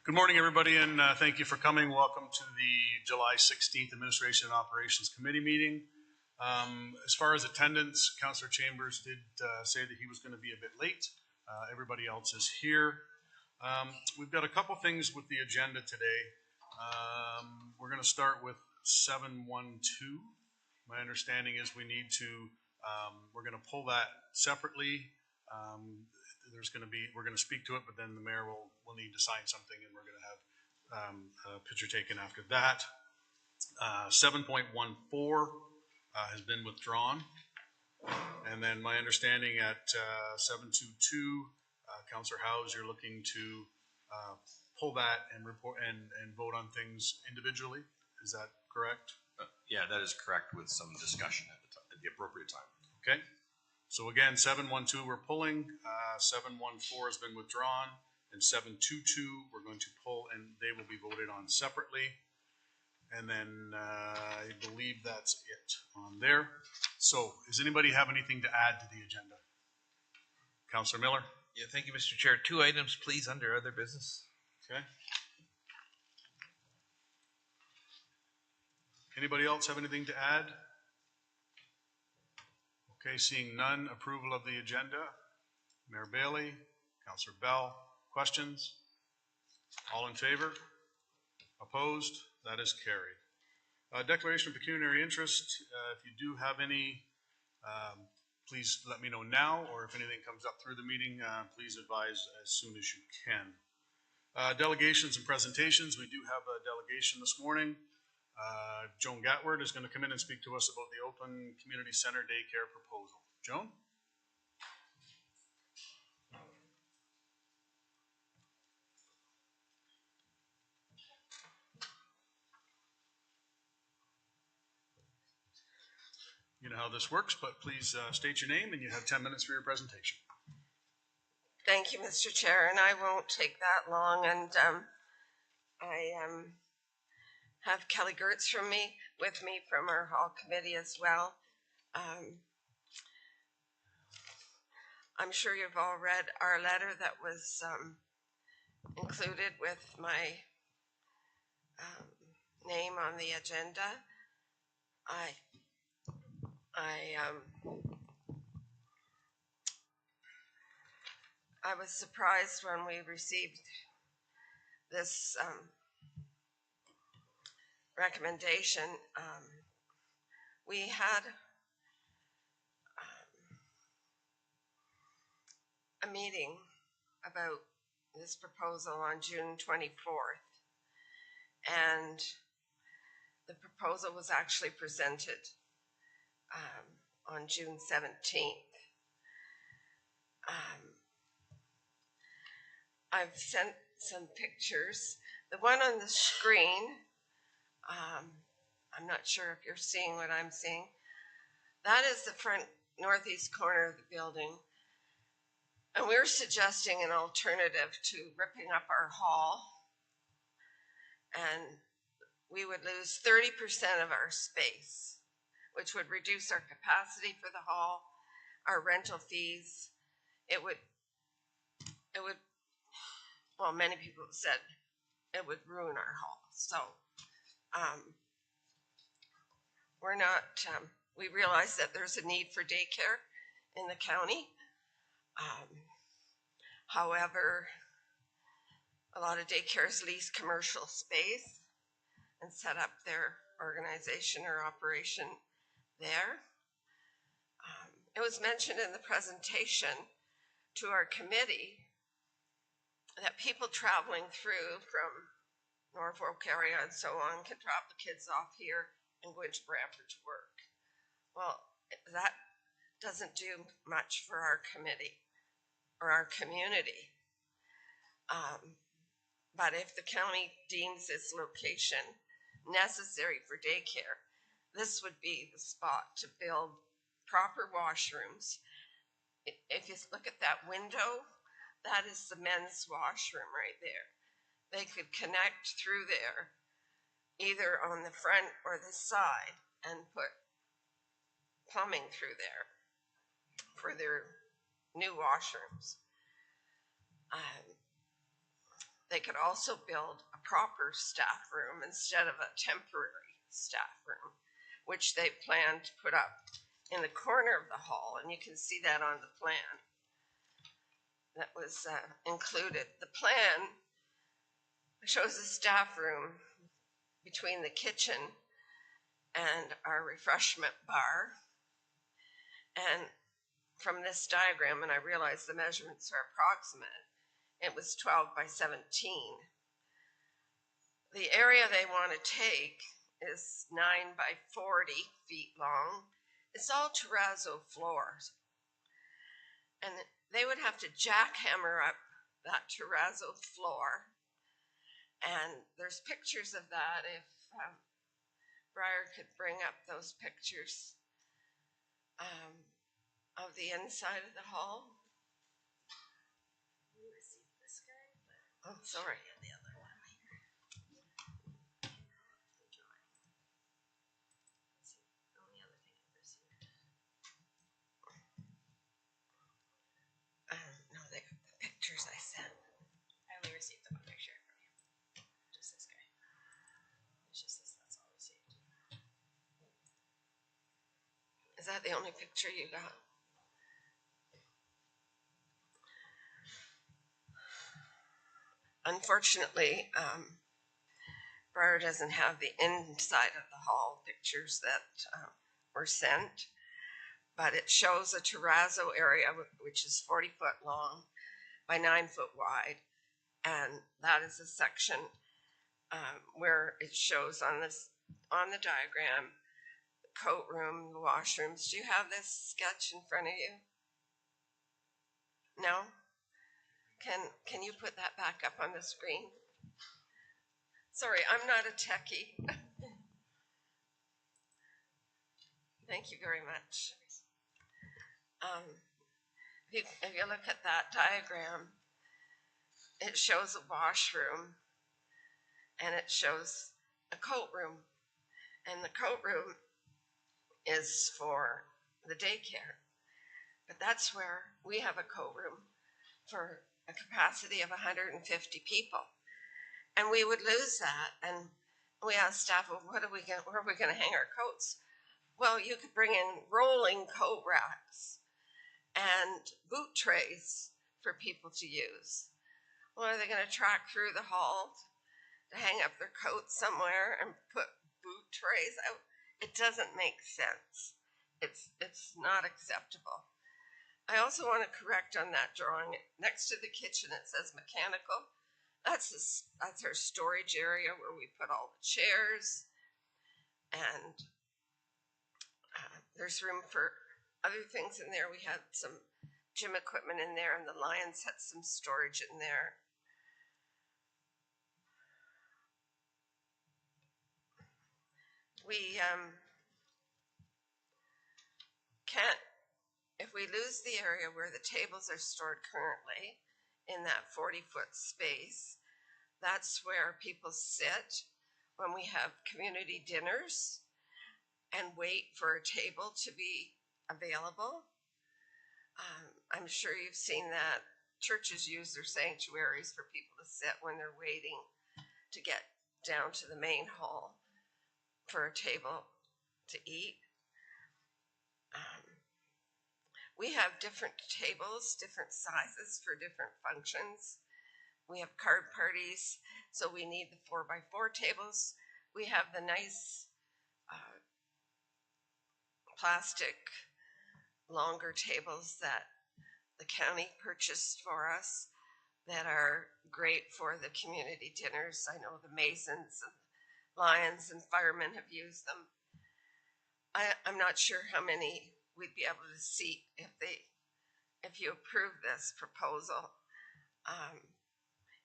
Good morning, everybody, and thank you for coming. Welcome to the July 16th Administration and Operations Committee meeting. As far as attendance, Councillor Chambers did say that he was going to be a bit late. Everybody else is here. We've got a couple things with the agenda today. We're going to start with 712. My understanding is we need to, we're going to pull that separately. We're going to speak to it, but then the mayor will need to sign something, and we're going to have a picture taken after that. 7.14 has been withdrawn, and then my understanding at 722, Councillor Howes, you're looking to pull that and report and vote on things individually. Is that correct? Yeah, that is correct, with some discussion at the appropriate time. Okay. So again, 712 we're pulling, 714 has been withdrawn, and 722 we're going to pull, and they will be voted on separately. And then I believe that's it on there. So does anybody have anything to add to the agenda? Councillor Miller? Yeah, thank you, Mr. Chair. 2 items, please, under other business. Okay. Anybody else have anything to add? Okay, seeing none, approval of the agenda. Mayor Bailey, Councillor Bell, questions? All in favor? Opposed? That is carried. Declaration of pecuniary interest. If you do have any, please let me know now, or if anything comes up through the meeting, please advise as soon as you can. Delegations and presentations. We do have a delegation this morning. Joan Gatward is going to come in and speak to us about the Oakland Community Center daycare proposal. Joan? You know how this works, but please state your name, and you have 10 minutes for your presentation. Thank you, Mr. Chair, and I won't take that long. And I have Kelly Gertz with me from our hall committee as well. I'm sure you've all read our letter that was included with my name on the agenda. I was surprised when we received this recommendation. We had a meeting about this proposal on June 24th, and the proposal was actually presented on June 17th. I've sent some pictures. The one on the screen, I'm not sure if you're seeing what I'm seeing. That is the front northeast corner of the building. And we're suggesting an alternative to ripping up our hall. And we would lose 30% of our space, which would reduce our capacity for the hall, our rental fees. It would, well, many people have said it would ruin our hall. So we're not, we realize that there's a need for daycare in the county. However, a lot of daycares lease commercial space and set up their organization or operation there. It was mentioned in the presentation to our committee that people traveling through from Norfolk area and so on can drop the kids off here and go into Brantford to work. Well, that doesn't do much for our committee or our community. But if the county deems its location necessary for daycare, this would be the spot to build proper washrooms. If you look at that window, that is the men's washroom right there. They could connect through there, either on the front or the side, and put plumbing through there for their new washrooms. they could also build a proper staff room instead of a temporary staff room, which they plan to put up in the corner of the hall, and you can see that on the plan that was included. The plan shows a staff room between the kitchen and our refreshment bar. And from this diagram, and I realize the measurements are approximate, it was 12 by 17. The area they want to take is 9 by 40 feet long. It's all terrazzo floors. And they would have to jackhammer up that terrazzo floor. And there's pictures of that if Briar could bring up those pictures of the inside of the hall. Oh, sorry. No, the pictures I sent. I only received the one picture from you. Just this guy. It's just this, that's all received. Is that the only picture you got? Unfortunately, Briar doesn't have the inside of the hall pictures that were sent, but it shows a terrazzo area which is 40 foot long by 9 foot wide, and that is a section where it shows on the diagram the coat room, the washrooms. Do you have this sketch in front of you? No? Can you put that back up on the screen? Sorry, I'm not a techie. Thank you very much. If you look at that diagram, it shows a washroom and it shows a coat room. And the coat room is for the daycare. But that's where we have a coat room for a capacity of 150 people. And we would lose that. And we asked staff, well, where are we going to hang our coats? Well, you could bring in rolling coat racks and boot trays for people to use. Well, are they going to track through the hall to hang up their coats somewhere and put boot trays out? It doesn't make sense. It's not acceptable. I also want to correct on that drawing. Next to the kitchen, it says mechanical. That's our storage area where we put all the chairs, and there's room for other things in there. We had some gym equipment in there, and the Lions had some storage in there. We can't, if we lose the area where the tables are stored currently in that 40-foot space, that's where people sit when we have community dinners and wait for a table to be available. I'm sure you've seen that churches use their sanctuaries for people to sit when they're waiting to get down to the main hall for a table to eat. We have different tables, different sizes for different functions. We have card parties, so we need the 4x4 tables. We have the nice plastic longer tables that the county purchased for us that are great for the community dinners. I know the Masons and Lions and firemen have used them. I'm not sure how many we'd be able to seat if you approve this proposal.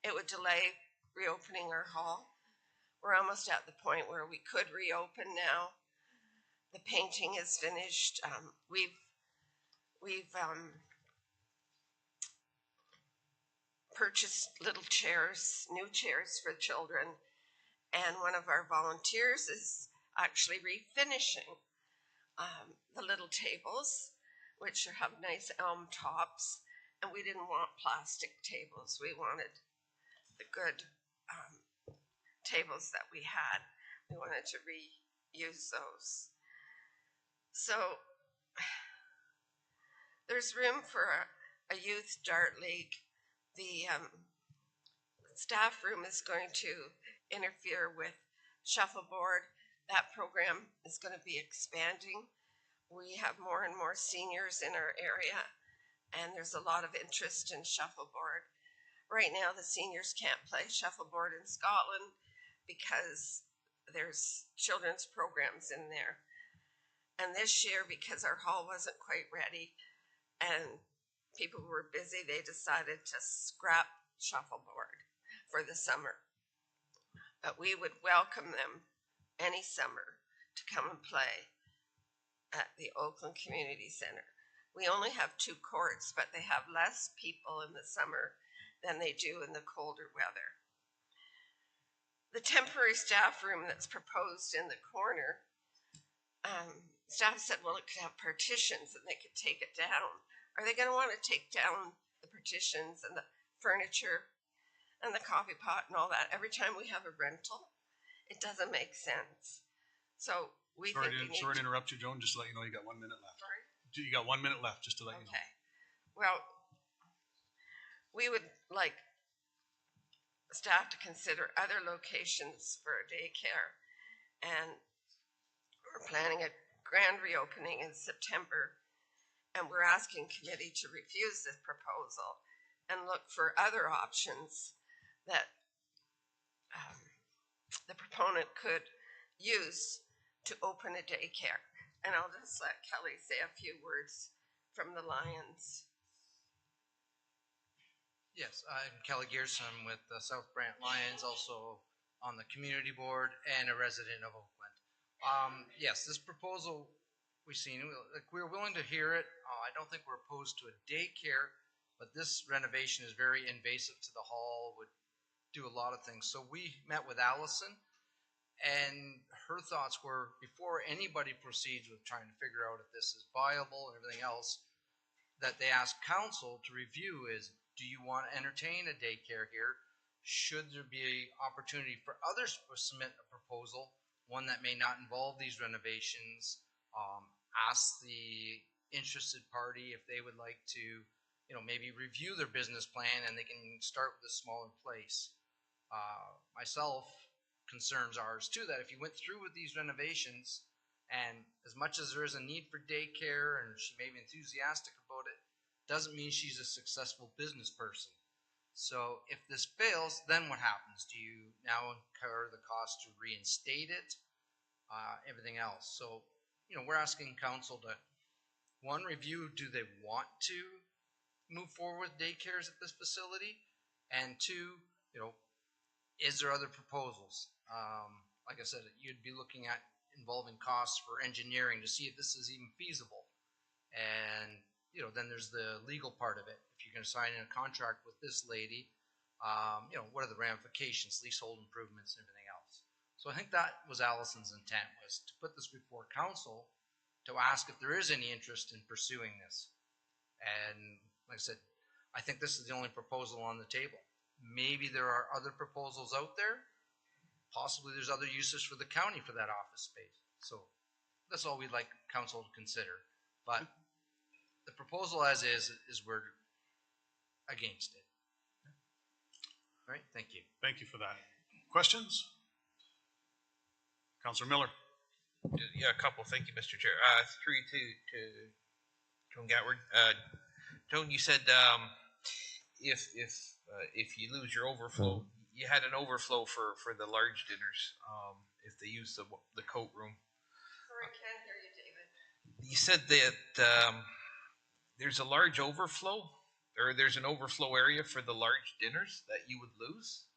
It would delay reopening our hall. We're almost at the point where we could reopen now. The painting is finished. We've purchased little chairs, new chairs for children, and one of our volunteers is actually refinishing the little tables, which have nice elm tops, and we didn't want plastic tables. We wanted the good tables that we had. We wanted to reuse those. So there's room for a youth dart league. The staff room is going to interfere with shuffleboard. That program is going to be expanding. We have more and more seniors in our area, and there's a lot of interest in shuffleboard. Right now, the seniors can't play shuffleboard in Scotland because there's children's programs in there. And this year, because our hall wasn't quite ready and people were busy, they decided to scrap shuffleboard for the summer. But we would welcome them any summer to come and play at the Oakland Community Center. We only have 2 courts, but they have less people in the summer than they do in the colder weather. The temporary staff room that's proposed in the corner, staff said, well, it could have partitions and they could take it down. Are they going to want to take down the partitions and the furniture and the coffee pot and all that every time we have a rental? It doesn't make sense. So we Sorry think to interrupt you, Joan, just to let you know you got 1 minute left. Sorry? You got 1 minute left, just to let you know. Okay. Well, we would like staff to consider other locations for a daycare, and we're planning a grand reopening in September, and we're asking committee to refuse this proposal and look for other options that the proponent could use to open a daycare. And I'll just let Kelly say a few words from the Lions. Yes, I'm Kelly Gearson with the South Brant Lions, also on the community board and a resident of Oakland. Yes, this proposal we've seen, we're willing to hear it. I don't think we're opposed to a daycare, but this renovation is very invasive to the hall, would do a lot of things. So we met with Allison, and her thoughts were, before anybody proceeds with trying to figure out if this is viable and everything else, that they ask council to review is, do you want to entertain a daycare here? Should there be an opportunity for others to submit a proposal, one that may not involve these renovations? Ask the interested party if they would like to, maybe review their business plan and they can start with a smaller place. Myself, concerns ours too, that if you went through with these renovations, and as much as there is a need for daycare and she may be enthusiastic about it, doesn't mean she's a successful business person. So if this fails, then what happens? Do you now incur the cost to reinstate it? Everything else. So, we're asking council to, one, review, do they want to move forward with daycares at this facility? And two, is there other proposals? Like I said, you'd be looking at involving costs for engineering to see if this is even feasible. And then there's the legal part of it. If you're going to sign in a contract with this lady, what are the ramifications, leasehold improvements, and everything else. So I think that was Allison's intent, was to put this before council to ask if there is any interest in pursuing this. And like I said, I think this is the only proposal on the table. Maybe there are other proposals out there. Possibly there's other uses for the county for that office space. So that's all we'd like council to consider. But the proposal as is we're against it. All right, thank you. Thank you for that. Questions? Councilor Miller. Yeah, a couple. Thank you, Mr. Chair. Through to Joan Gatward. Joan, you said if you lose your overflow, you had an overflow for the large dinners if they use the coat room. Sorry, I can't hear you, David. You said that there's a large overflow, or there's an overflow area for the large dinners that you would lose?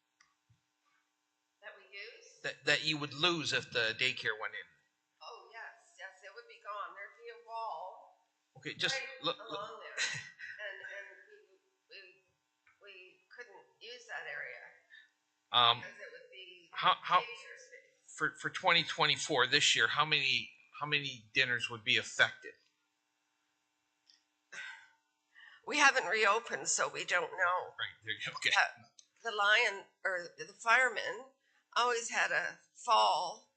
That we use? That you would lose if the daycare went in? Oh, yes, it would be gone. There'd be a wall Okay, just right look. along there. And we couldn't use that area because it would be how daycare space. for 2024 this year, how many dinners would be affected? We haven't reopened, so we don't know. Right there. Okay. the lion or the firemen always had a fall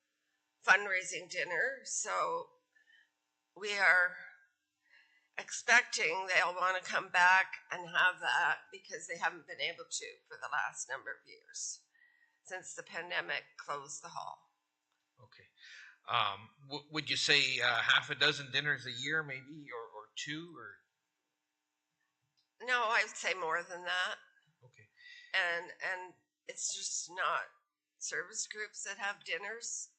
fundraising dinner, so we are expecting they'll want to come back and have that because they haven't been able to for the last number of years since the pandemic closed the hall. Okay. Would you say half a dozen dinners a year, maybe, or two, or? No, I'd say more than that. Okay. And it's just not service groups that have dinners.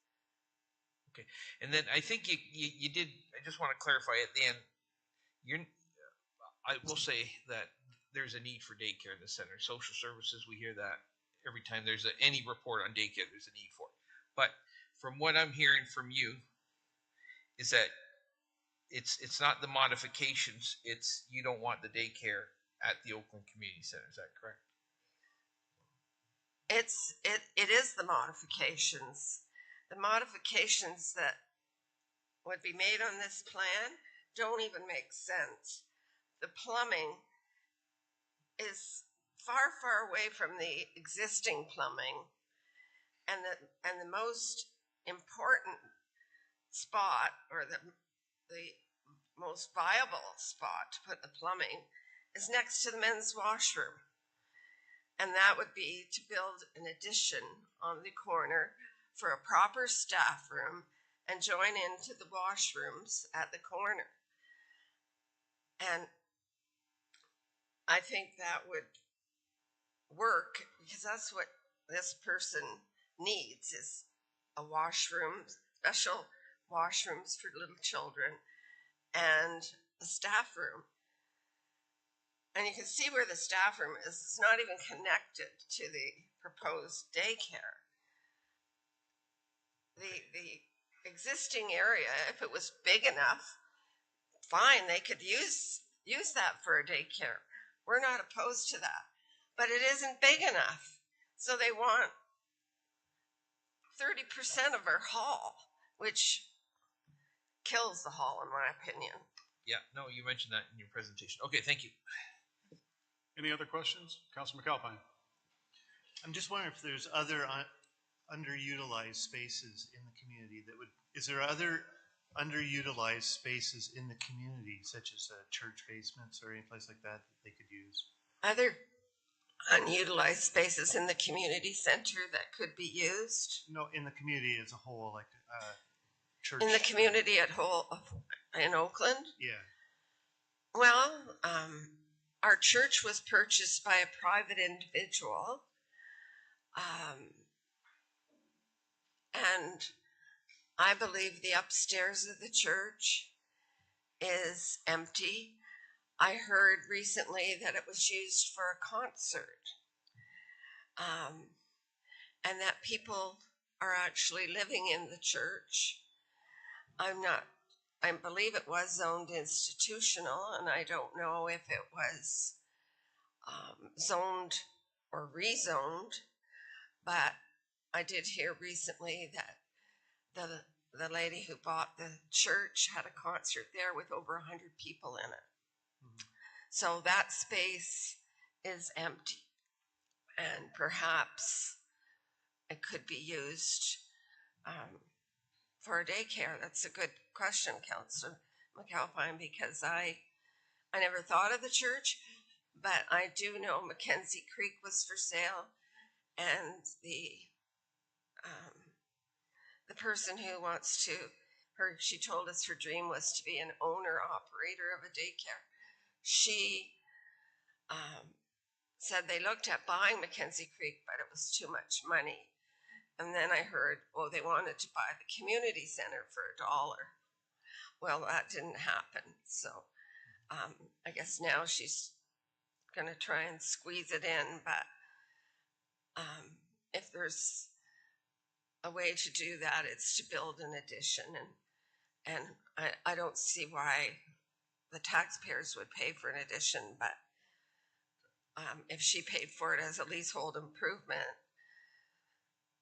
Okay. And then I think you did. I just want to clarify at the end. I will say that there's a need for daycare in the center. Social services, we hear that every time there's any report on daycare, there's a need for it. But from what I'm hearing from you, is that it's not the modifications. It's you don't want the daycare at the Oakland Community Center. Is that correct? It is the modifications. The modifications that would be made on this plan don't even make sense. The plumbing is far, far away from the existing plumbing, and the most important spot, or the most viable spot to put the plumbing, is next to the men's washroom. And that would be to build an addition on the corner for a proper staff room and join into the washrooms at the corner. And I think that would work because that's what this person needs, is a washroom, special washrooms for little children, and a staff room. And you can see where the staff room is. It's not even connected to the proposed daycare. The existing area, if it was big enough, fine, they could use that for a daycare. We're not opposed to that. But it isn't big enough. So they want 30% of our hall, which kills the hall, in my opinion. Yeah. No, you mentioned that in your presentation. Okay. Thank you. Any other questions? Councilor McAlpine. I'm just wondering if there's other underutilized spaces in the community is there other underutilized spaces in the community, such as church basements or any place like that they could use? Other unutilized spaces in the community center that could be used? No, in the community as a whole, like church. In the community at whole in Oakland? Yeah. Well, our church was purchased by a private individual. And I believe the upstairs of the church is empty. I heard recently that it was used for a concert. And that people are actually living in the church. I believe it was zoned institutional, and I don't know if it was zoned or rezoned, but I did hear recently that the lady who bought the church had a concert there with over 100 people in it. Mm-hmm. So that space is empty, and perhaps it could be used for a daycare. That's a good question, Councilor McAlpine, because I never thought of the church, but I do know Mackenzie Creek was for sale, and the person who wants to, she told us her dream was to be an owner operator of a daycare. She said they looked at buying Mackenzie Creek, but it was too much money. And then I heard, well, they wanted to buy the community center for $1. Well, that didn't happen. So I guess now she's going to try and squeeze it in. But if there's a way to do that, it's to build an addition. And I don't see why the taxpayers would pay for an addition. But if she paid for it as a leasehold improvement,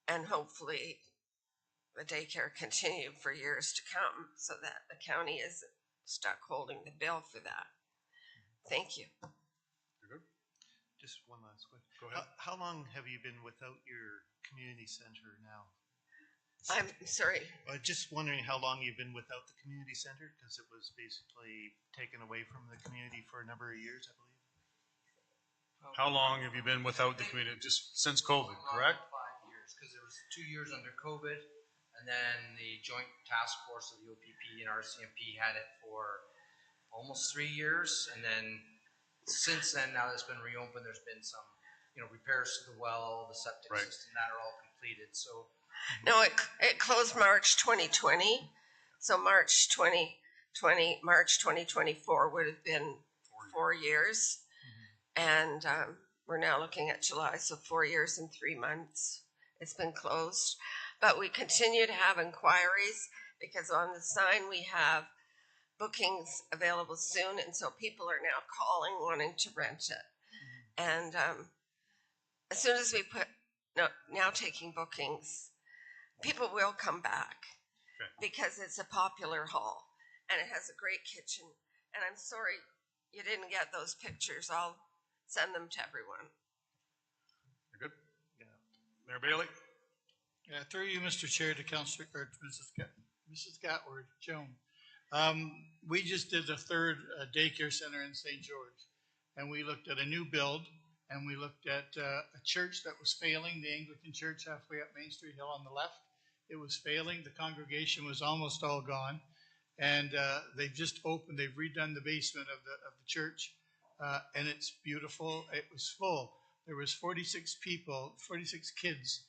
and hopefully the daycare continued for years to come so that the county isn't stuck holding the bill for that. Thank you. You're good? Just one last question. Go ahead. How how long have you been without your community center now? I'm sorry. Just wondering how long you've been without the community center, because it was basically taken away from the community for a number of years, I believe. How long have you been without the community? Just since COVID, correct? 5 years, because there was 2 years under COVID, and then the joint task force of the OPP and RCMP had it for almost 3 years, and then since then, now that it's been reopened, there's been some, repairs to the well, the septic Right. system that are all completed. So No, it closed March 2020. So March 2020, March 2024 would have been 4 years. And we're now looking at July, so 4 years and 3 months it's been closed. But we continue to have inquiries because on the sign we have bookings available soon. And so people are now calling wanting to rent it. And as soon as we now taking bookings, people will come back Okay. because it's a popular hall and it has a great kitchen. And I'm sorry you didn't get those pictures. I'll send them to everyone. You're good? Yeah. Mayor Bailey? Yeah, through you, Mr. Chair, to Councilor, or to Mrs. Gatward, Joan. We just did the third daycare center in St. George, and we looked at a new build, and we looked at a church that was failing, the Anglican church halfway up Main Street Hill on the left. It was failing. The congregation was almost all gone, and they've just opened. They've redone the basement of the church, and it's beautiful. It was full. There was 46 people, 46 kids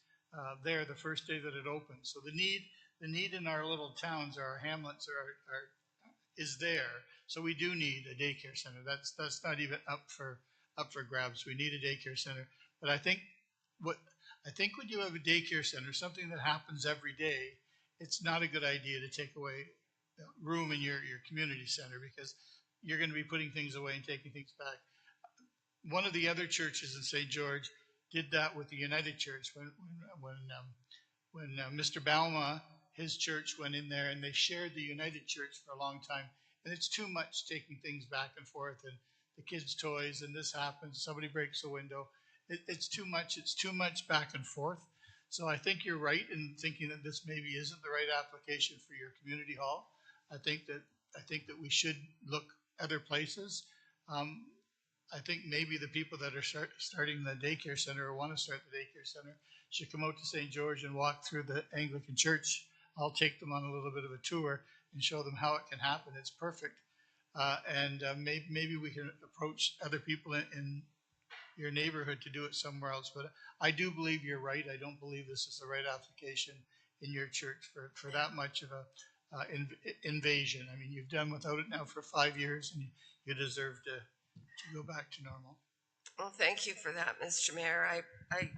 there the first day that it opened. So the need in our little towns, our hamlets, is there. So we do need a daycare center. That's not even up for grabs. We need a daycare center. But I think when you have a daycare center, something that happens every day, it's not a good idea to take away room in your community center, because you're going to be putting things away and taking things back. One of the other churches in St. George did that with the United Church when Mr. Balma, his church, went in there, and they shared the United Church for a long time. And it's too much taking things back and forth, and the kids' toys, and this happens, somebody breaks a window. It's too much. It's too much back and forth. So I think you're right in thinking that this maybe isn't the right application for your community hall. I think that we should look other places. I think maybe the people that are starting the daycare center or want to start the daycare center should come out to St. George and walk through the Anglican church. I'll take them on a little bit of a tour and show them how it can happen. It's perfect. Maybe we can approach other people in your neighborhood to do it somewhere else. But I do believe you're right. I don't believe this is the right application in your church for that much of a invasion. I mean, you've done without it now for 5 years, and you deserve to go back to normal. Well, thank you for that, Mr. Mayor. I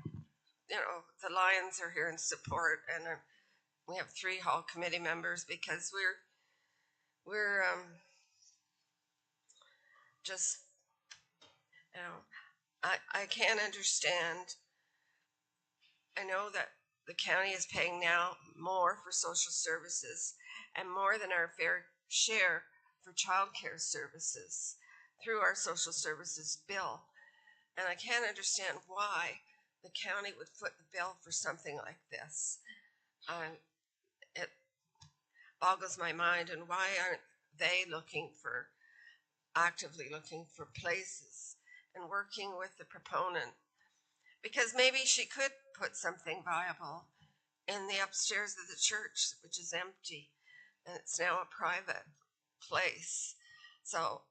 the Lions are here in support, and we have 3 hall committee members because we're just, I can't understand. I know that the county is paying now more for social services and more than our fair share for childcare services through our social services bill. And I can't understand why the county would foot the bill for something like this. It boggles my mind. And why aren't they actively looking for places and working with the proponent? Because maybe she could put something viable in the upstairs of the church, which is empty, and it's now a private place. So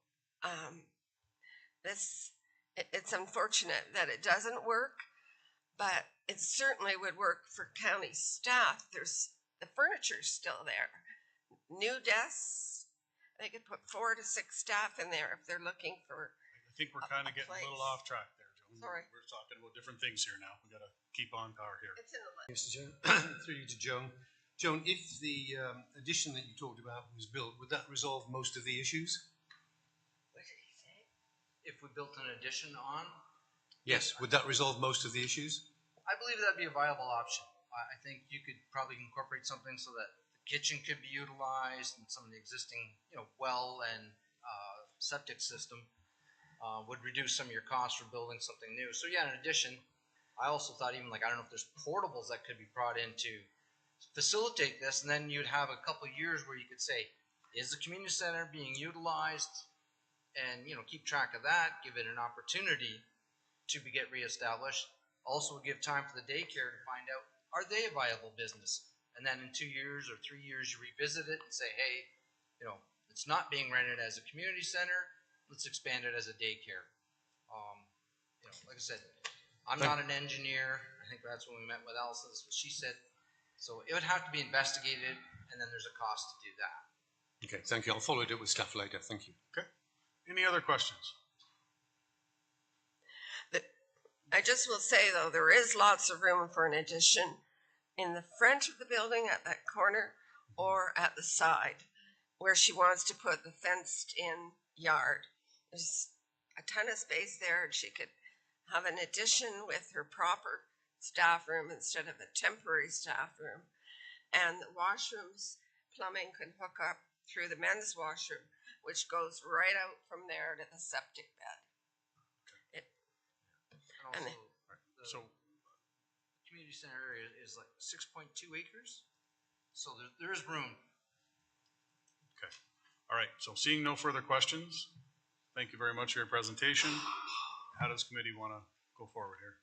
it's unfortunate that it doesn't work, but it certainly would work for county staff. The furniture's still there. New desks, they could put 4 to 6 staff in there if they're looking for. I think we're kind of getting a little off track there, Joan. Sorry. We're talking about different things here now. We got to keep on power here. It's in the list. Mr. Chair, through you to Joan. Joan, if the addition that you talked about was built, would that resolve most of the issues? What did he say? if we built an addition on, Yes, would that resolve most of the issues? I believe that'd be a viable option. I think you could probably incorporate something so that the kitchen could be utilized and some of the existing, well and septic system would reduce some of your costs for building something new. So yeah, in addition, I also thought even like, I don't know if there's portables that could be brought in to facilitate this, and then you'd have a couple years where you could say, is the community center being utilized? And, you know, keep track of that, give it an opportunity to get reestablished. Also give time for the daycare to find out, are they a viable business? And then in 2 years or 3 years, you revisit it and say, hey, you know, it's not being rented as a community center. Let's expand it as a daycare. You know, like I said, I'm not an engineer. I think that's when we met with Allison. That's what she said. So it would have to be investigated, and then there's a cost to do that. Okay, thank you. I'll follow it up with staff later. Thank you. Okay. Any other questions? I just will say though, there is lots of room for an addition in the front of the building at that corner or at the side where she wants to put the fenced in yard. There's a ton of space there, and she could have an addition with her proper staff room instead of a temporary staff room. And the washrooms, plumbing can hook up through the men's washroom, which goes right out from there to the septic bed. And And also, So, the community center area is like 6.2 acres. So there is room. okay. All right. So seeing no further questions, thank you very much for your presentation. How does committee want to go forward here?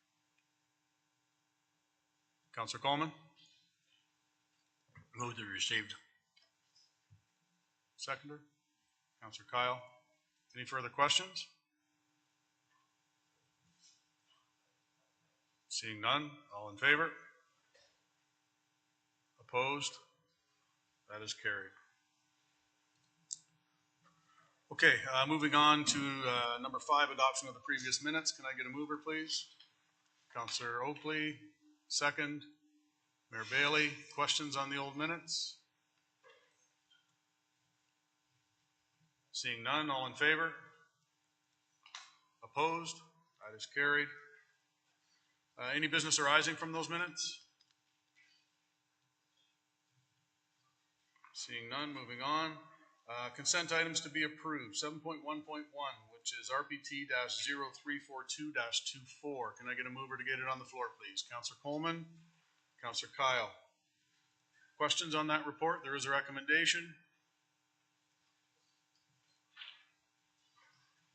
Councillor Coleman? Move to received. Seconder? Councillor Kyle? Any further questions? Seeing none, all in favor? Opposed? That is carried. Okay, moving on to number 5, adoption of the previous minutes. Can I get a mover, please? Councillor Oakley, second. Mayor Bailey, questions on the old minutes? Seeing none, all in favor? Opposed? That is carried. Any business arising from those minutes? Seeing none, moving on. Consent items to be approved. 7.1.1, which is RPT-0342-24. Can I get a mover to get it on the floor, please? Councillor Coleman, Councillor Kyle. Questions on that report? There is a recommendation.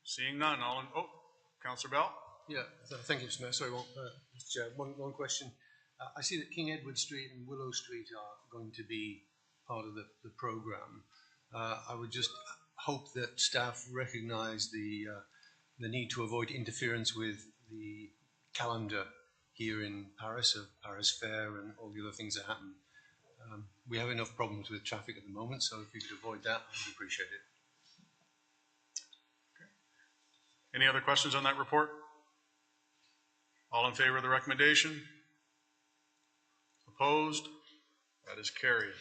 Seeing none, all in, Councillor Bell? Yeah, thank you, Mr. Mayor. Sorry, Mr. Chair, one question. I see that King Edward Street and Willow Street are going to be part of the programme. I would just hope that staff recognise the need to avoid interference with the calendar here in Paris, of Paris Fair and all the other things that happen. We have enough problems with traffic at the moment, so if we could avoid that, I would appreciate it. Any other questions on that report? All in favor of the recommendation? Opposed? That is carried.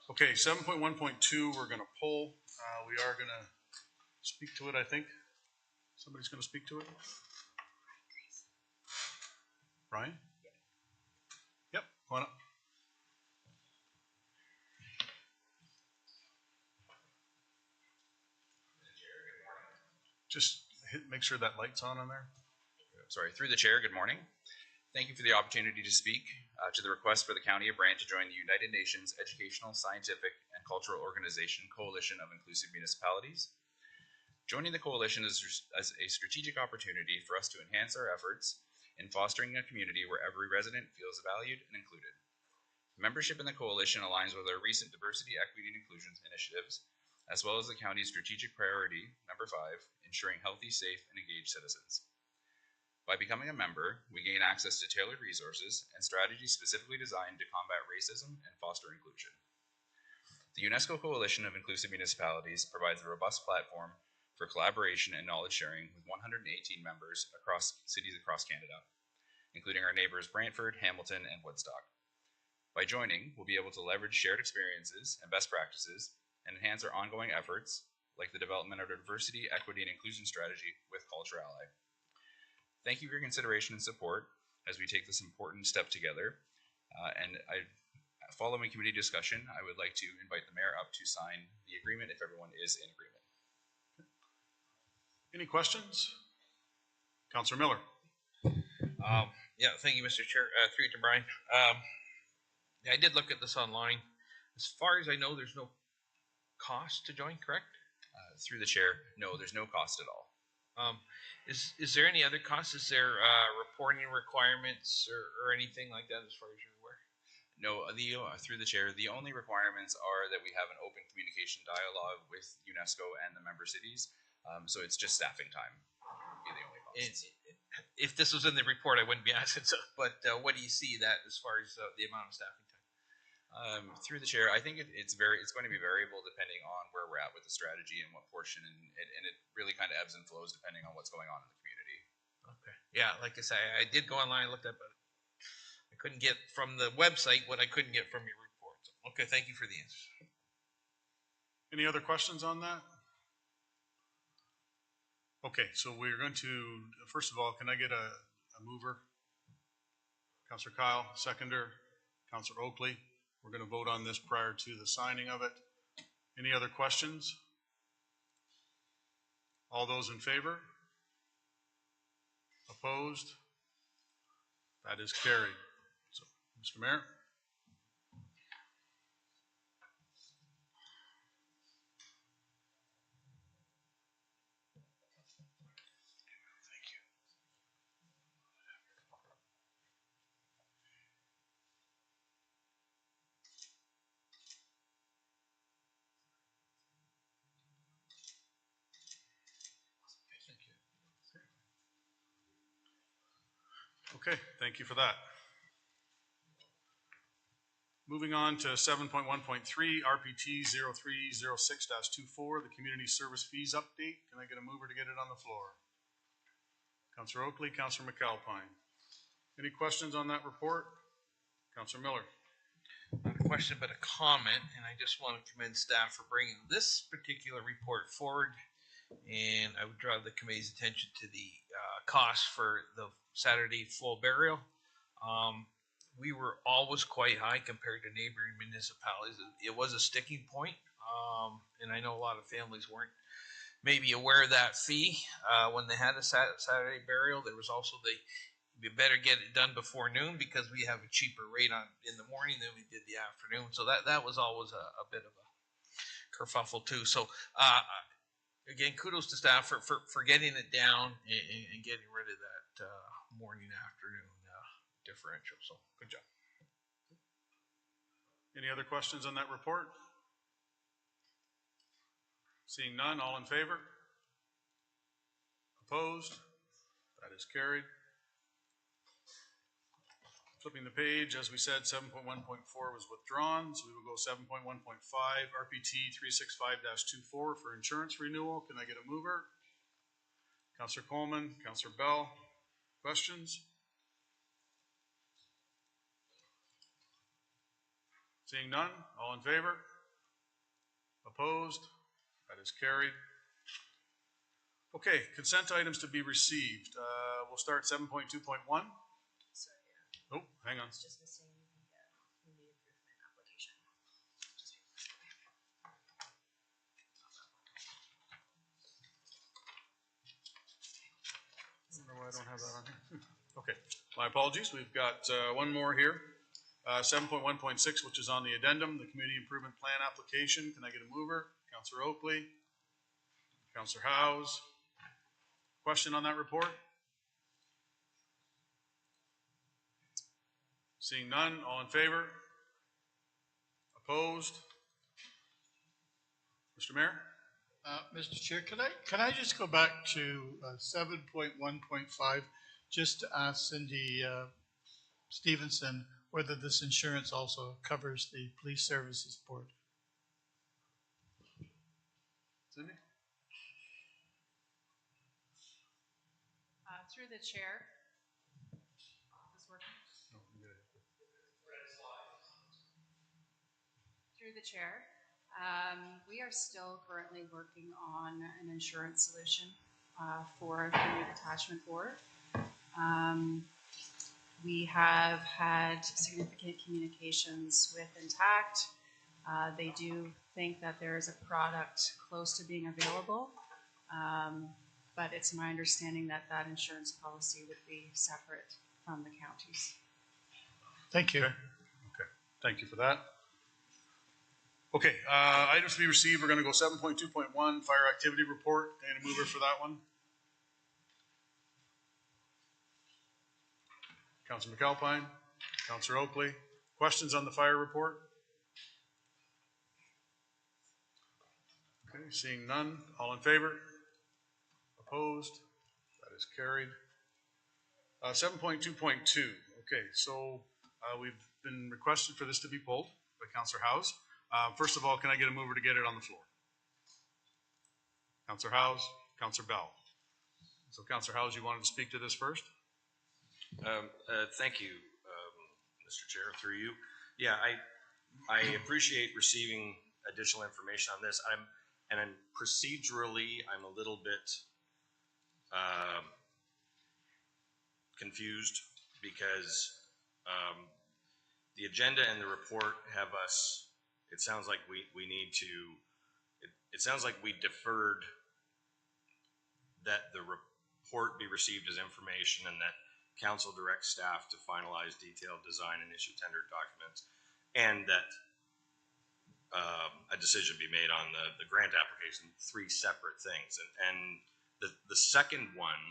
Okay, 7.1.2, we're going to pull. We are going to speak to it, I think. Somebody's going to speak to it? Brian? Yep, come on up. Just make sure that light's on there. Sorry, through the chair, good morning. Thank you for the opportunity to speak to the request for the County of Brant to join the United Nations Educational, Scientific, and Cultural Organization Coalition of Inclusive Municipalities. Joining the coalition is as a strategic opportunity for us to enhance our efforts in fostering a community where every resident feels valued and included. Membership in the coalition aligns with our recent diversity, equity, and inclusion initiatives, as well as the county's strategic priority, number 5, ensuring healthy, safe, and engaged citizens. By becoming a member, we gain access to tailored resources and strategies specifically designed to combat racism and foster inclusion. The UNESCO Coalition of Inclusive Municipalities provides a robust platform for collaboration and knowledge sharing with 118 members across cities across Canada, including our neighbors Brantford, Hamilton, and Woodstock. By joining, we'll be able to leverage shared experiences and best practices and enhance our ongoing efforts, like the development of a diversity, equity, and inclusion strategy with Culture Ally. Thank you for your consideration and support as we take this important step together. Following committee discussion, I would like to invite the mayor up to sign the agreement if everyone is in agreement. Any questions? Councillor Miller. Yeah, thank you, Mr. Chair. Through you to Brian. Yeah, I did look at this online. As far as I know, there's no cost to join, correct? Through the chair, no, there's no cost at all. Is there any other cost? Is there reporting requirements or anything like that as far as you're aware? No, through the chair, the only requirements are that we have an open communication dialogue with UNESCO and the member cities. So it's just staffing time would be the only cost. If this was in the report, I wouldn't be asking. So, but what do you see that as far as the amount of staffing time? Through the chair, I think it's going to be variable depending on where we're at with the strategy and what portion, and it really kind of ebbs and flows depending on what's going on in the community. Okay. Yeah, like I say, I did go online and looked at, but I couldn't get from the website what I couldn't get from your report. So, okay, thank you for the answers. Any other questions on that? Okay, so we're going to, first of all, can I get a mover? Councillor Kyle, seconder, Councillor Oakley. We're going to vote on this prior to the signing of it. Any other questions? All those in favor? Opposed? That is carried. So, Mr. Mayor? Okay, thank you for that. Moving on to 7.1.3, RPT 0306-24, the Community Service Fees Update. Can I get a mover to get it on the floor? Councillor Oakley, Councillor McAlpine. Any questions on that report? Councillor Miller. Not a question, but a comment, and I just want to commend staff for bringing this particular report forward. And I would draw the committee's attention to the cost for the Saturday full burial. We were always quite high compared to neighboring municipalities. It was a sticking point, and I know a lot of families weren't maybe aware of that fee when they had a Saturday burial. There was also we better get it done before noon because we have a cheaper rate in the morning than we did the afternoon. So that was always a bit of a kerfuffle too. So again, kudos to staff for getting it down and getting rid of that morning afternoon differential. So good job. Any other questions on that report? Seeing none, all in favor? Opposed? That is carried. Flipping the page, as we said, 7.1.4 was withdrawn, so we will go 7.1.5, RPT 365-24 for insurance renewal. Can I get a mover? Councillor Coleman, Councillor Bell. Questions? Seeing none, all in favor? Opposed? That is carried. Okay, consent items to be received. We'll start 7.2.1. Oh, hang on. It's just missing the community improvement application. I don't know why I don't have that on here. Okay, my apologies. We've got one more here. 7.1.6, which is on the addendum, the community improvement plan application. Can I get a mover? Councillor Oakley. Councillor Howes. Question on that report? Seeing none, all in favor? Opposed? Mr. Mayor? Mr. Chair, can I just go back to 7.1.5 just to ask Cindy Stevenson whether this insurance also covers the police services board? Cindy? Through the chair. Is this working? No, I'm good. Through the chair. We are still currently working on an insurance solution for the new detachment board. We have had significant communications with Intact. They do think that there is a product close to being available, but it's my understanding that that insurance policy would be separate from the counties. Thank you. Okay. Okay, thank you for that. Okay, items to be received, we're gonna go 7.2.1, fire activity report. Any mover for that one? Councilor McAlpine, Councilor Oakley. Questions on the fire report? Okay, seeing none. All in favor? Opposed? That is carried. 7.2.2. Okay, so we've been requested for this to be pulled by Councilor Howes. First of all, can I get a mover to get it on the floor? Councilor Howes, Councilor Bell. So Councilor Howes, you wanted to speak to this first? Thank you, Mr. Chair, through you. Yeah, I appreciate receiving additional information on this. I'm procedurally, I'm a little bit confused because the agenda and the report have us, it sounds like we need to, it sounds like we deferred that the report be received as information and that council directs staff to finalize detailed design and issue tender documents, and that a decision be made on the grant application, three separate things. And the second one,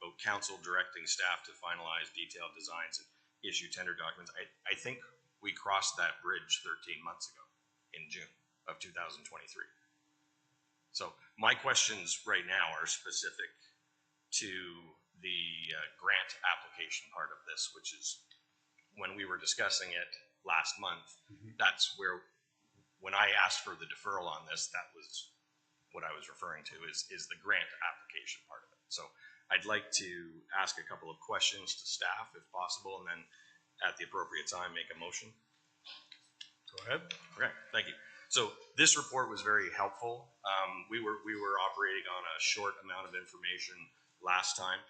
about council directing staff to finalize detailed designs and issue tender documents, I think we crossed that bridge 13 months ago in June of 2023. So my questions right now are specific to the grant application part of this, which is when we were discussing it last month, that's where, when I asked for the deferral on this, that was what I was referring to is the grant application part of it. So I'd like to ask a couple of questions to staff if possible, and then at the appropriate time, make a motion. Go ahead. Okay, thank you. So this report was very helpful. We were operating on a short amount of information last time.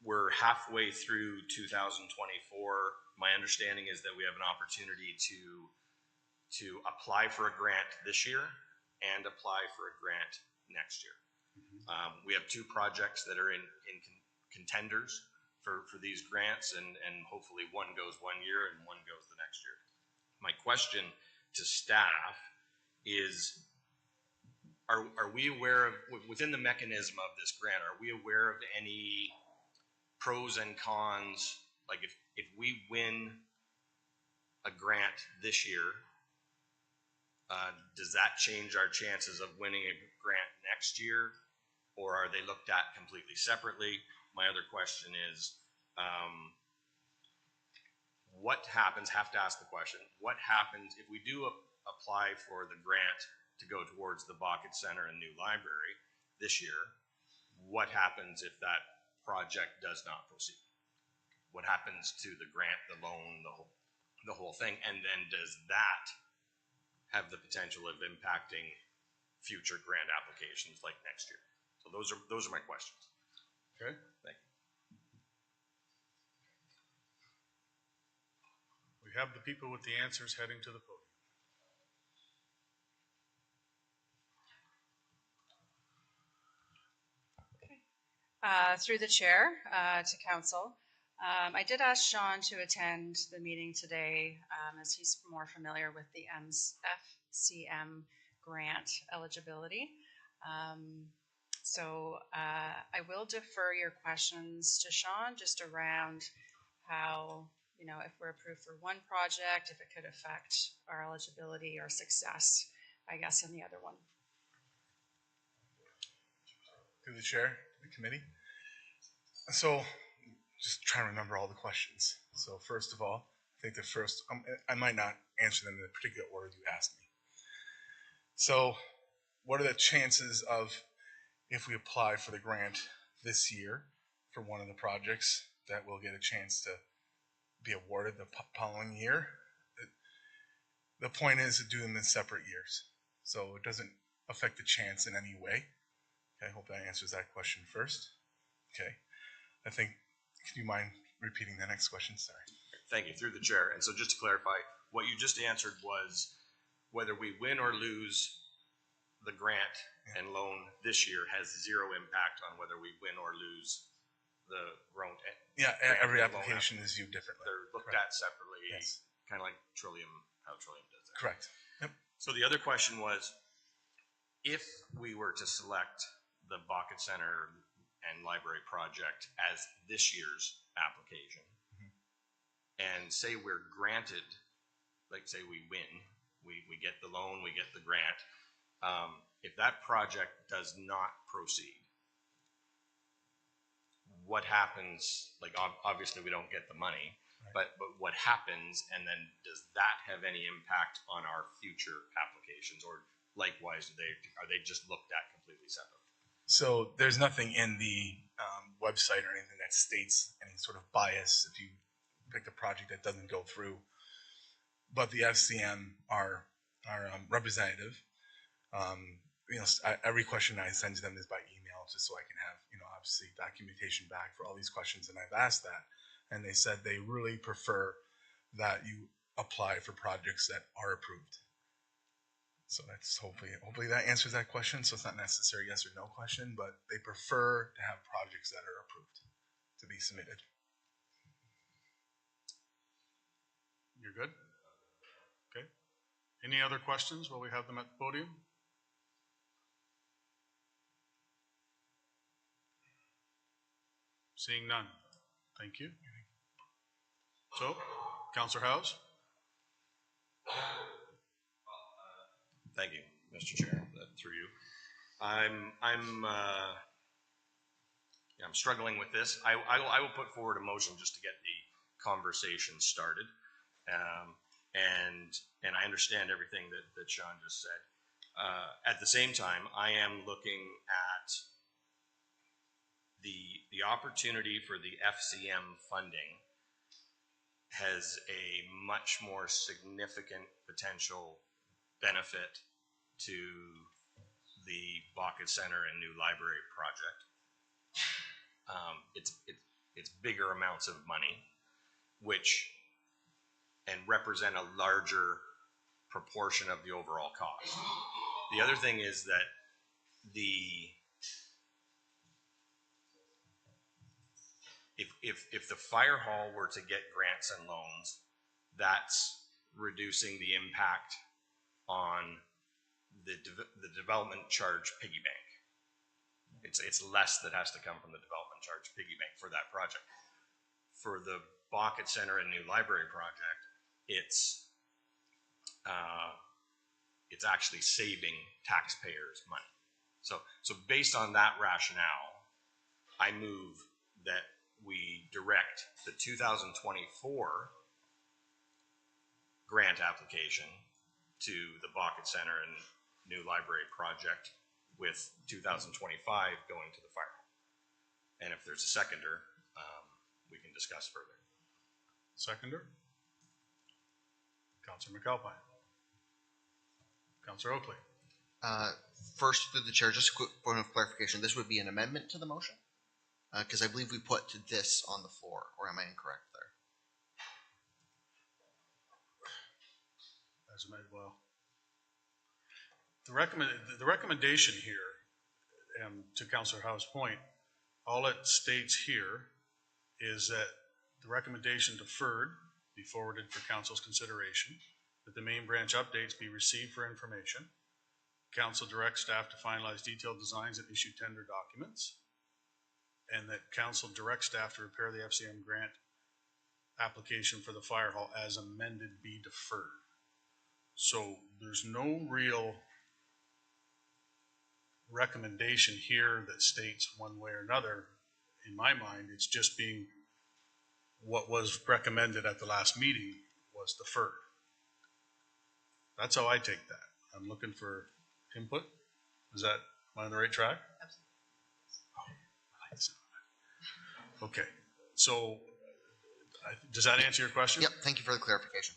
We're halfway through 2024. My understanding is that we have an opportunity to apply for a grant this year and apply for a grant next year. We have two projects that are in contenders for these grants, and hopefully one goes 1 year and one goes the next year. My question to staff is, are we aware of, within the mechanism of this grant, are we aware of any pros and cons? Like if we win a grant this year, does that change our chances of winning a grant next year? Or are they looked at completely separately? My other question is, what happens, have to ask the question, what happens if we do apply for the grant to go towards the Bockett Center and new library this year? What happens if that project does not proceed? What happens to the grant, the loan, the whole thing? And then does that have the potential of impacting future grant applications like next year? So those are my questions. Okay. Thank you. We have the people with the answers heading to the podium. Through the chair to council, I did ask Sean to attend the meeting today as he's more familiar with the FCM grant eligibility. So I will defer your questions to Sean just around how, you know, if we're approved for one project, if it could affect our eligibility or success, I guess, in the other one. Through the chair, the committee. So, just trying to remember all the questions. So, first of all, I think the first, I might not answer them in the particular order you asked me. So, what are the chances of, if we apply for the grant this year for one of the projects, that we'll get a chance to be awarded the following year? The point is to do them in separate years, so it doesn't affect the chance in any way. Okay, I hope that answers that question first. Okay, I think, can you mind repeating the next question? Sorry. Thank you, through the chair. And so just to clarify, what you just answered was whether we win or lose the grant and loan this year has zero impact on whether we win or lose the Roan. Yeah, grant every and loan application is viewed differently. They're looked Correct. at separately, Yes. kind of like Trillium, how Trillium does that. Correct. Yep. So the other question was, if we were to select the Bucket Center and Library project as this year's application, and say we're granted, like say we win, we get the loan, we get the grant, if that project does not proceed, what happens? Like obviously we don't get the money, but what happens, and then does that have any impact on our future applications, or likewise are they just looked at completely separately? So there's nothing in the website or anything that states any sort of bias if you pick a project that doesn't go through. But the FCM are representative. Every question I send to them is by email, just so I can have obviously documentation back for all these questions. And I've asked that, and they said they really prefer that you apply for projects that are approved. So that's hopefully that answers that question. So it's not necessarily yes or no question, but they prefer to have projects that are approved to be submitted. You're good? Okay. Any other questions while we have them at the podium? Seeing none. Thank you. So, Councillor House? Thank you, Mr. Chair, through you. I'm struggling with this. I will put forward a motion just to get the conversation started. And I understand everything that Sean just said. At the same time, I am looking at the opportunity for the FCM funding has a much more significant potential benefit to the Bucket Center and new library project. It's bigger amounts of money, and represent a larger proportion of the overall cost. The other thing is that if the fire hall were to get grants and loans, that's reducing the impact on the development charge piggy bank. It's less that has to come from the development charge piggy bank for that project. For the Bucket Center and new library project, it's actually saving taxpayers money. So based on that rationale, I move that we direct the 2024 grant application to the Bucket Center and new library project, with 2025 going to the fire hall. And if there's a seconder, we can discuss further. Seconder? Councillor McAlpine. Councillor Oakley. First, through the chair, just a quick point of clarification. This would be an amendment to the motion? Because I believe we put this on the floor, or am I incorrect there? As well, the recommendation here, to Councillor Howe's point, all it states here is that the recommendation deferred be forwarded for council's consideration, that the main branch updates be received for information, council directs staff to finalize detailed designs and issue tender documents, and that council directs staff to prepare the FCM grant application for the fire hall as amended be deferred. So there's no real recommendation here that states one way or another. In my mind, it's just being what was recommended at the last meeting was deferred. That's how I take that. I'm looking for input. Is that, am I on the right track? Absolutely. Oh, I like the sound of that. Okay, so does that answer your question? Yep, thank you for the clarification.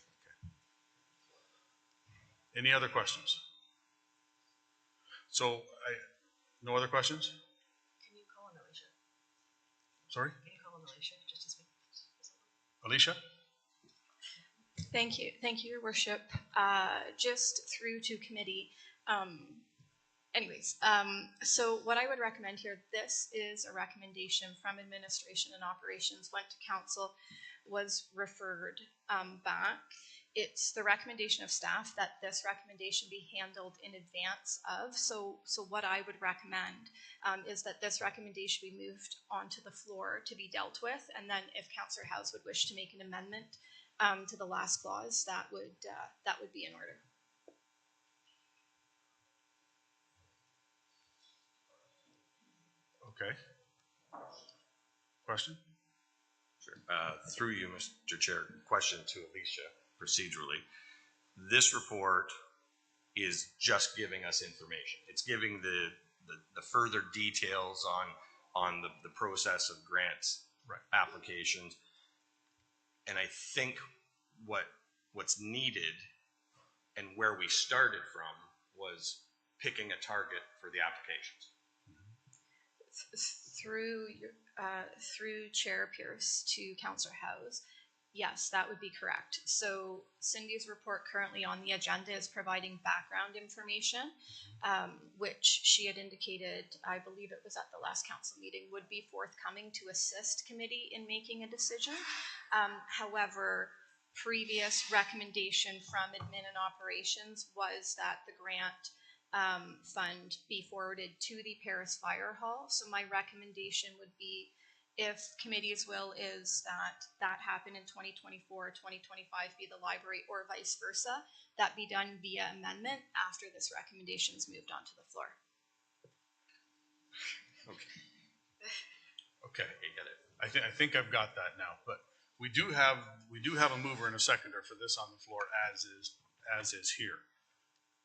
Okay. Any other questions? So, no other questions? Can you call on Alicia? Sorry? Can you call on Alicia just to speak? Alicia? Thank you, your worship. Just through to committee, Anyways, so what I would recommend here, this is a recommendation from administration and operations, went to council, was referred back. It's the recommendation of staff that this recommendation be handled in advance of. So what I would recommend is that this recommendation be moved onto the floor to be dealt with, and then if Councillor House would wish to make an amendment to the last clause, that would be in order. Okay. Question? Sure. Through you, Mr. Chair, question to Alicia procedurally. This report is just giving us information. It's giving the further details on the process of grants applications. And I think what's needed and where we started from was picking a target for the applications. Through Chair Pierce to Councillor House, yes, that would be correct. So Cindy's report currently on the agenda is providing background information, which she had indicated, I believe it was at the last council meeting, would be forthcoming to assist committee in making a decision. However, previous recommendation from admin and operations was that the grant fund be forwarded to the Paris Fire Hall. So my recommendation would be, if committee's will is that happen in 2024, 2025 be the library, or vice versa, that be done via amendment after this recommendation is moved onto the floor. Okay. I get it. I think I've got that now, but we do have a mover and a seconder for this on the floor as is here.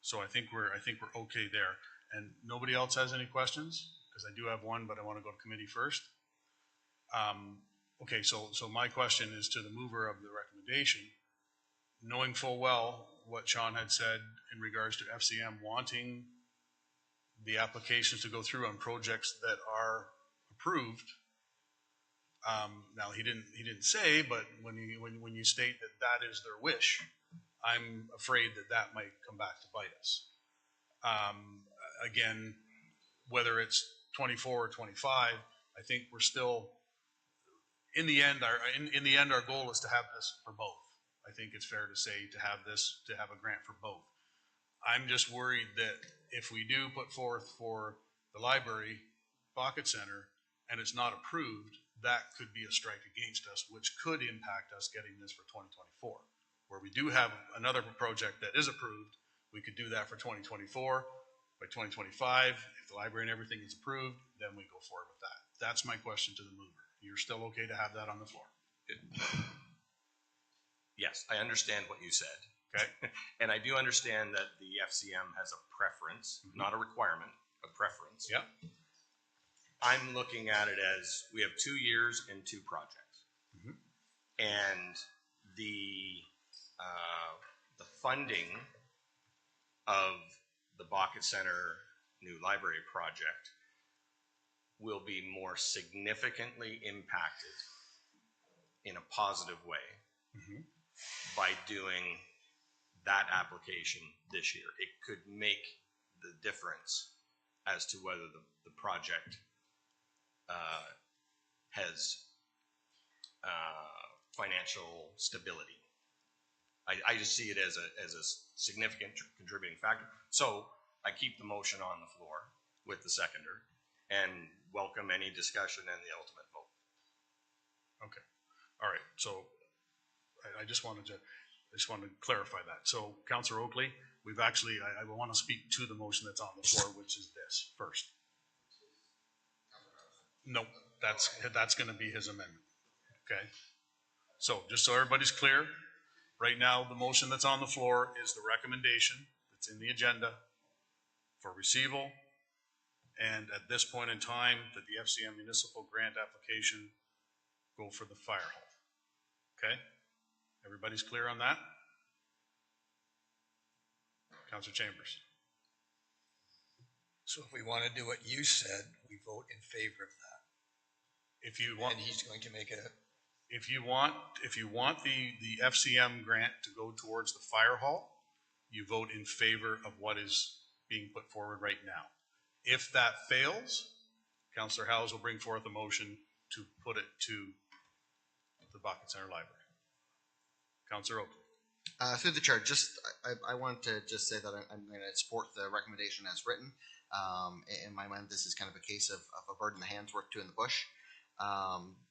So I think we're okay there. And nobody else has any questions? Because I do have one, but I want to go to committee first. Okay, so my question is to the mover of the recommendation, knowing full well what Sean had said in regards to FCM wanting the applications to go through on projects that are approved. Now he didn't say, but when you state that is their wish, I'm afraid that might come back to bite us. Again, whether it's 24 or 25, I think we're still, in the end, our goal is to have this for both. I think it's fair to say to have a grant for both. I'm just worried that if we do put forth for the library Pocket Center and it's not approved, that could be a strike against us, which could impact us getting this for 2024. Where we do have another project that is approved, we could do that for 2024. By 2025, if the library and everything is approved, then we go forward with that. That's my question to the mover. You're still okay to have that on the floor? Yes, I understand what you said. Okay. And I do understand that the FCM has a preference, not a requirement, a preference. Yep. I'm looking at it as we have 2 years and 2 projects. And the funding of the Pocket Center new library project will be more significantly impacted in a positive way by doing that application this year. It could make the difference as to whether the project has financial stability. I just see it as a significant contributing factor. So I keep the motion on the floor with the seconder and welcome any discussion and the ultimate vote. Okay. All right. So I just wanted to clarify that. So Councillor Oakley, we've actually, I want to speak to the motion that's on the floor, which is this first. No, that's going to be his amendment. Okay. So just so everybody's clear, right now the motion that's on the floor is the recommendation that's in the agenda for receival, and at this point in time that the FCM municipal grant application go for the fire hall. Okay? Everybody's clear on that? Councillor Chambers. So if we want to do what you said, we vote in favor of that. If you want, and he's going to make a. If you want the FCM grant to go towards the fire hall, you vote in favor of what is being put forward right now. If that fails, Councillor Howes will bring forth a motion to put it to the Bucket Center Library. Councillor Oakley. Through the chair, I want to just say that I'm going to support the recommendation as written. In my mind, this is kind of a case of a bird in the hand's worth two in the bush.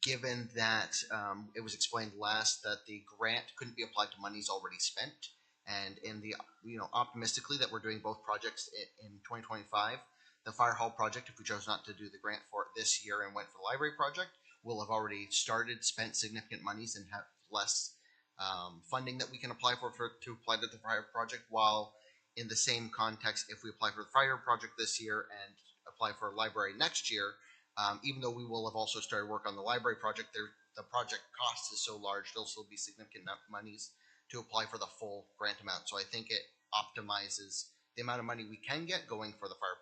Given that it was explained last that the grant couldn't be applied to monies already spent, and in the optimistically that we're doing both projects in 2025, the fire hall project, if we chose not to do the grant for it this year and went for the library project, will have already started, spent significant monies, and have less funding that we can apply for to apply to the fire project. While in the same context, if we apply for the fire project this year and apply for a library next year, even though we will have also started work on the library project, the project cost is so large, there'll still be significant enough monies to apply for the full grant amount. So I think it optimizes the amount of money we can get going for the fire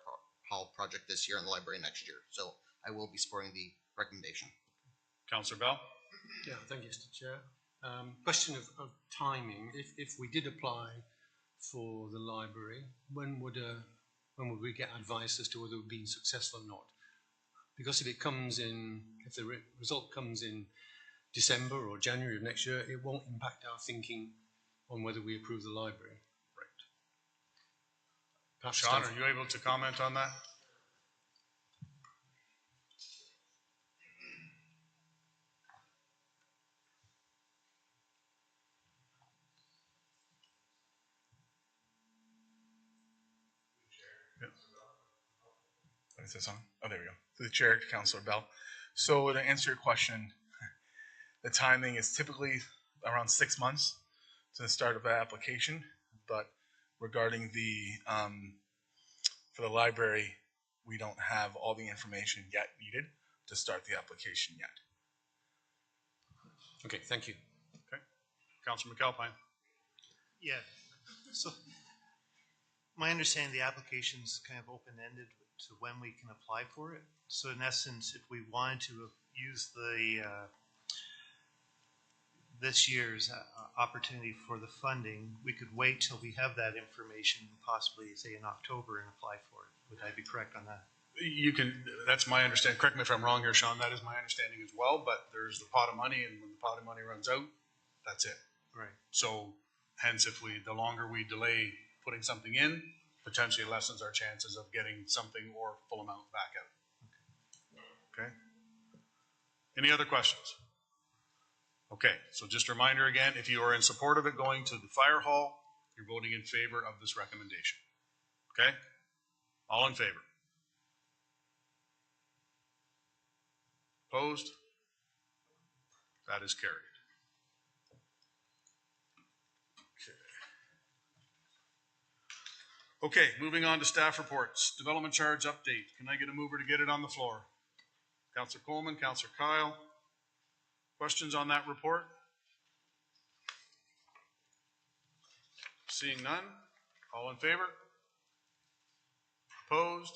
hall project this year and the library next year. So I will be supporting the recommendation. Councillor Bell? Yeah, thank you, Mr. Chair. Question of timing. If we did apply for the library, when would we get advice as to whether we've been successful or not? Because if the result comes in December or January of next year, it won't impact our thinking on whether we approve the library. Right. Perhaps Sean, are you able to comment on that? Is this on? Oh, there we go. To the chair, Councillor Bell. So to answer your question, the timing is typically around 6 months to the start of the application. But regarding for the library, we don't have all the information yet needed to start the application yet. Okay, thank you. Okay. Councillor McAlpine. Yeah. So my understanding, the application is kind of open-ended to when we can apply for it. So in essence, if we wanted to use the this year's opportunity for the funding, we could wait till we have that information, possibly say in October, and apply for it. Would I be correct on that? You can, that's my understanding. Correct me if I'm wrong here, Sean. That is my understanding as well, but there's the pot of money, and when the pot of money runs out, that's it. Right. So hence, the longer we delay putting something in, potentially lessens our chances of getting something or full amount back out. Okay. Any other questions? Okay, so just a reminder again, if you are in support of it going to the fire hall, you're voting in favor of this recommendation. Okay? All in favor? Opposed? That is carried. Okay, moving on to staff reports. Development charge update. Can I get a mover to get it on the floor? Councillor Coleman, Councillor Kyle. Questions on that report? Seeing none. All in favor? Opposed?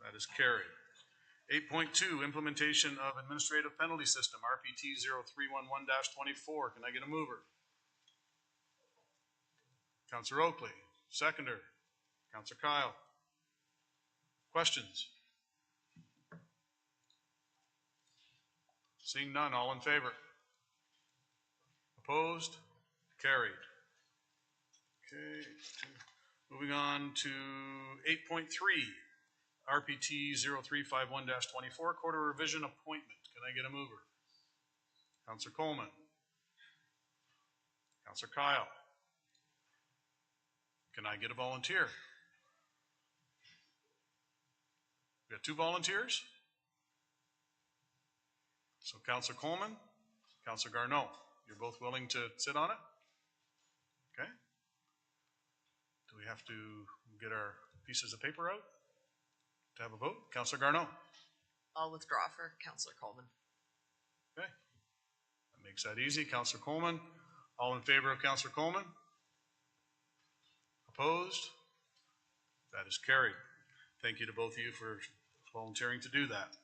That is carried. 8.2, implementation of administrative penalty system, RPT 0311-24. Can I get a mover? Councillor Oakley. Seconder. Councillor Kyle. Questions? Seeing none, all in favor? Opposed? Carried. Okay, moving on to 8.3, RPT 0351-24, quarter revision appointment. Can I get a mover? Councillor Coleman. Councillor Kyle. Can I get a volunteer? We got 2 volunteers. So Councillor Coleman, Councillor Garneau, you're both willing to sit on it? Okay. Do we have to get our pieces of paper out to have a vote? Councillor Garneau. I'll withdraw for Councillor Coleman. Okay. That makes that easy. Councillor Coleman. All in favor of Councillor Coleman? Opposed? That is carried. Thank you to both of you for volunteering to do that.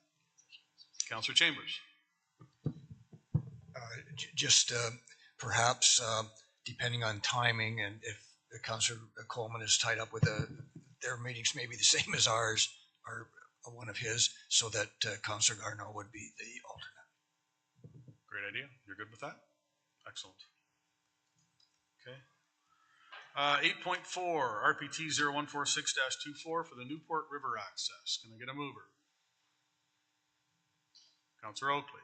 Councillor Chambers. Just perhaps depending on timing, and if Councillor Coleman is tied up with their meetings may be the same as ours, or one of his, so that Councillor Garneau would be the alternate. Great idea. You're good with that? Excellent. Okay. 8.4, RPT 0146-24 for the Newport River access. Can I get a mover? Councillor Oakley.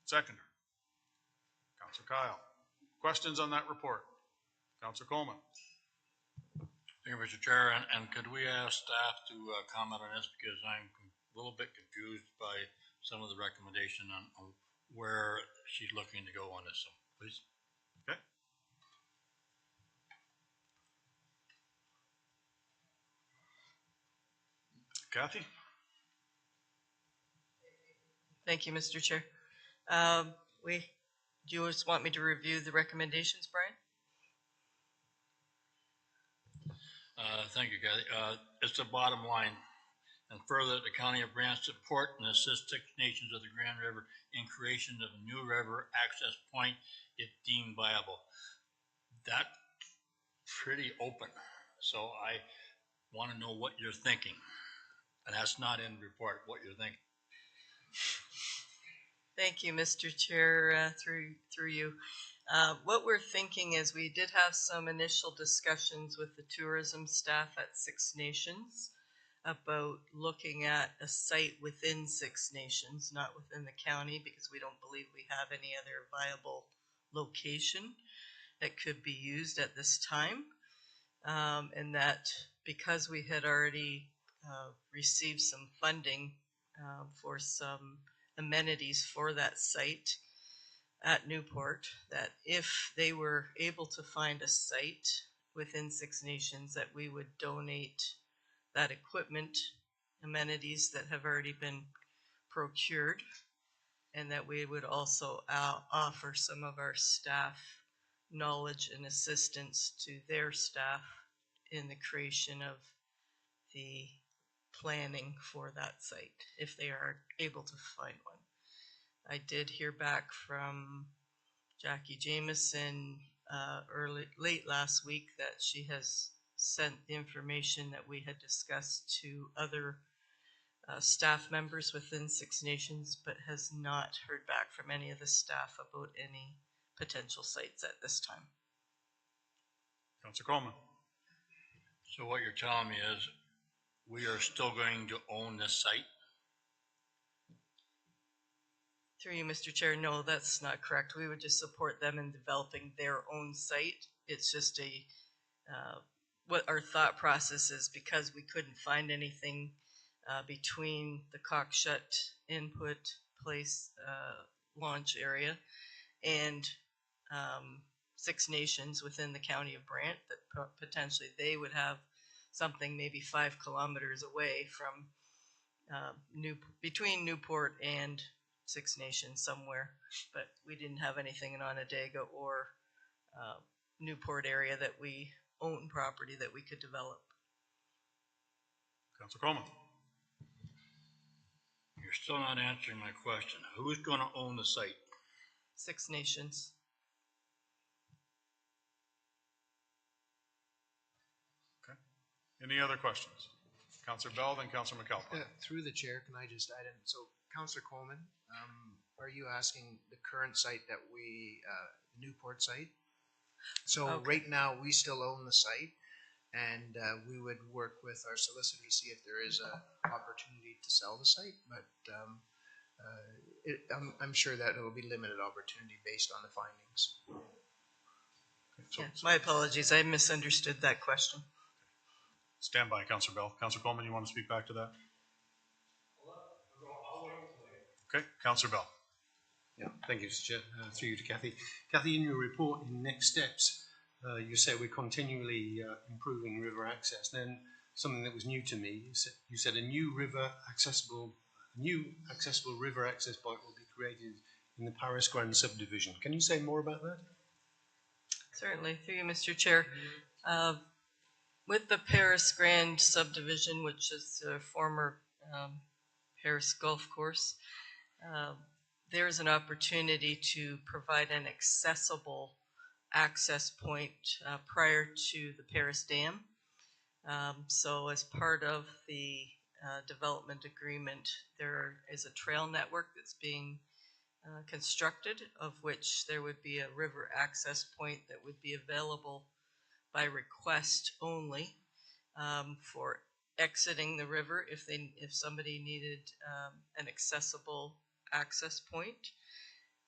Seconder. Councillor Kyle. Questions on that report? Councillor Coleman. Thank you, Mr. Chair, and could we ask staff to comment on this, because I'm a little bit confused by some of the recommendation on where she's looking to go on this, so please. Okay. Kathy? Thank you, Mr. Chair. Do you just want me to review the recommendations, Brian? Thank you, Kathy. It's the bottom line. And further, the County of Brant support and assist Six Nations of the Grand River in creation of a new river access point if deemed viable. That's pretty open. So I want to know what you're thinking. And that's not in the report, what you're thinking. Thank you, Mr. Chair, through you. What we're thinking is we did have some initial discussions with the tourism staff at Six Nations about looking at a site within Six Nations, not within the county, because we don't believe we have any other viable location that could be used at this time. And that because we had already received some funding for some amenities for that site at Newport, that if they were able to find a site within Six Nations, that we would donate that equipment, amenities that have already been procured, and that we would also offer some of our staff knowledge and assistance to their staff in the creation of the planning for that site, if they are able to find one. I did hear back from Jackie Jameson late last week that she has sent the information that we had discussed to other staff members within Six Nations, but has not heard back from any of the staff about any potential sites at this time. Councillor Coleman. So what you're telling me is we are still going to own this site? Through you, Mr. Chair, no, that's not correct. We would just support them in developing their own site. It's just what our thought process is, because we couldn't find anything between the Cockshut Input Place launch area and Six Nations within the County of Brant, that potentially they would have something maybe 5 kilometers away from between Newport and Six Nations somewhere, but we didn't have anything in Onondaga or Newport area that we own property that we could develop. Councillor Coleman. You're still not answering my question. Who's going to own the site? Six Nations. Okay. Any other questions? Councillor Bell, then Councillor McAlpine. Through the chair, can I just add in? So, Councillor Coleman, are you asking the current site that Newport site? So right now, we still own the site, and we would work with our solicitor to see if there is an opportunity to sell the site, but I'm sure that it will be limited opportunity based on the findings. Yeah, my apologies, I misunderstood that question. Stand by, Councillor Bell. Councillor Coleman, you want to speak back to that? Okay, Councillor Bell. Yeah, thank you, Mr. Chair. Through you to Kathy. Kathy, in your report, in next steps, you say we're continually improving river access. Then something that was new to me, you said a new accessible river access point will be created in the Paris Grand subdivision. Can you say more about that? Certainly, through you, Mr. Chair. With the Paris Grand subdivision, which is the former Paris Golf Course, there is an opportunity to provide an accessible access point prior to the Paris Dam So as part of the development agreement, there is a trail network that's being constructed, of which there would be a river access point that would be available by request only for exiting the river if somebody needed an accessible access point,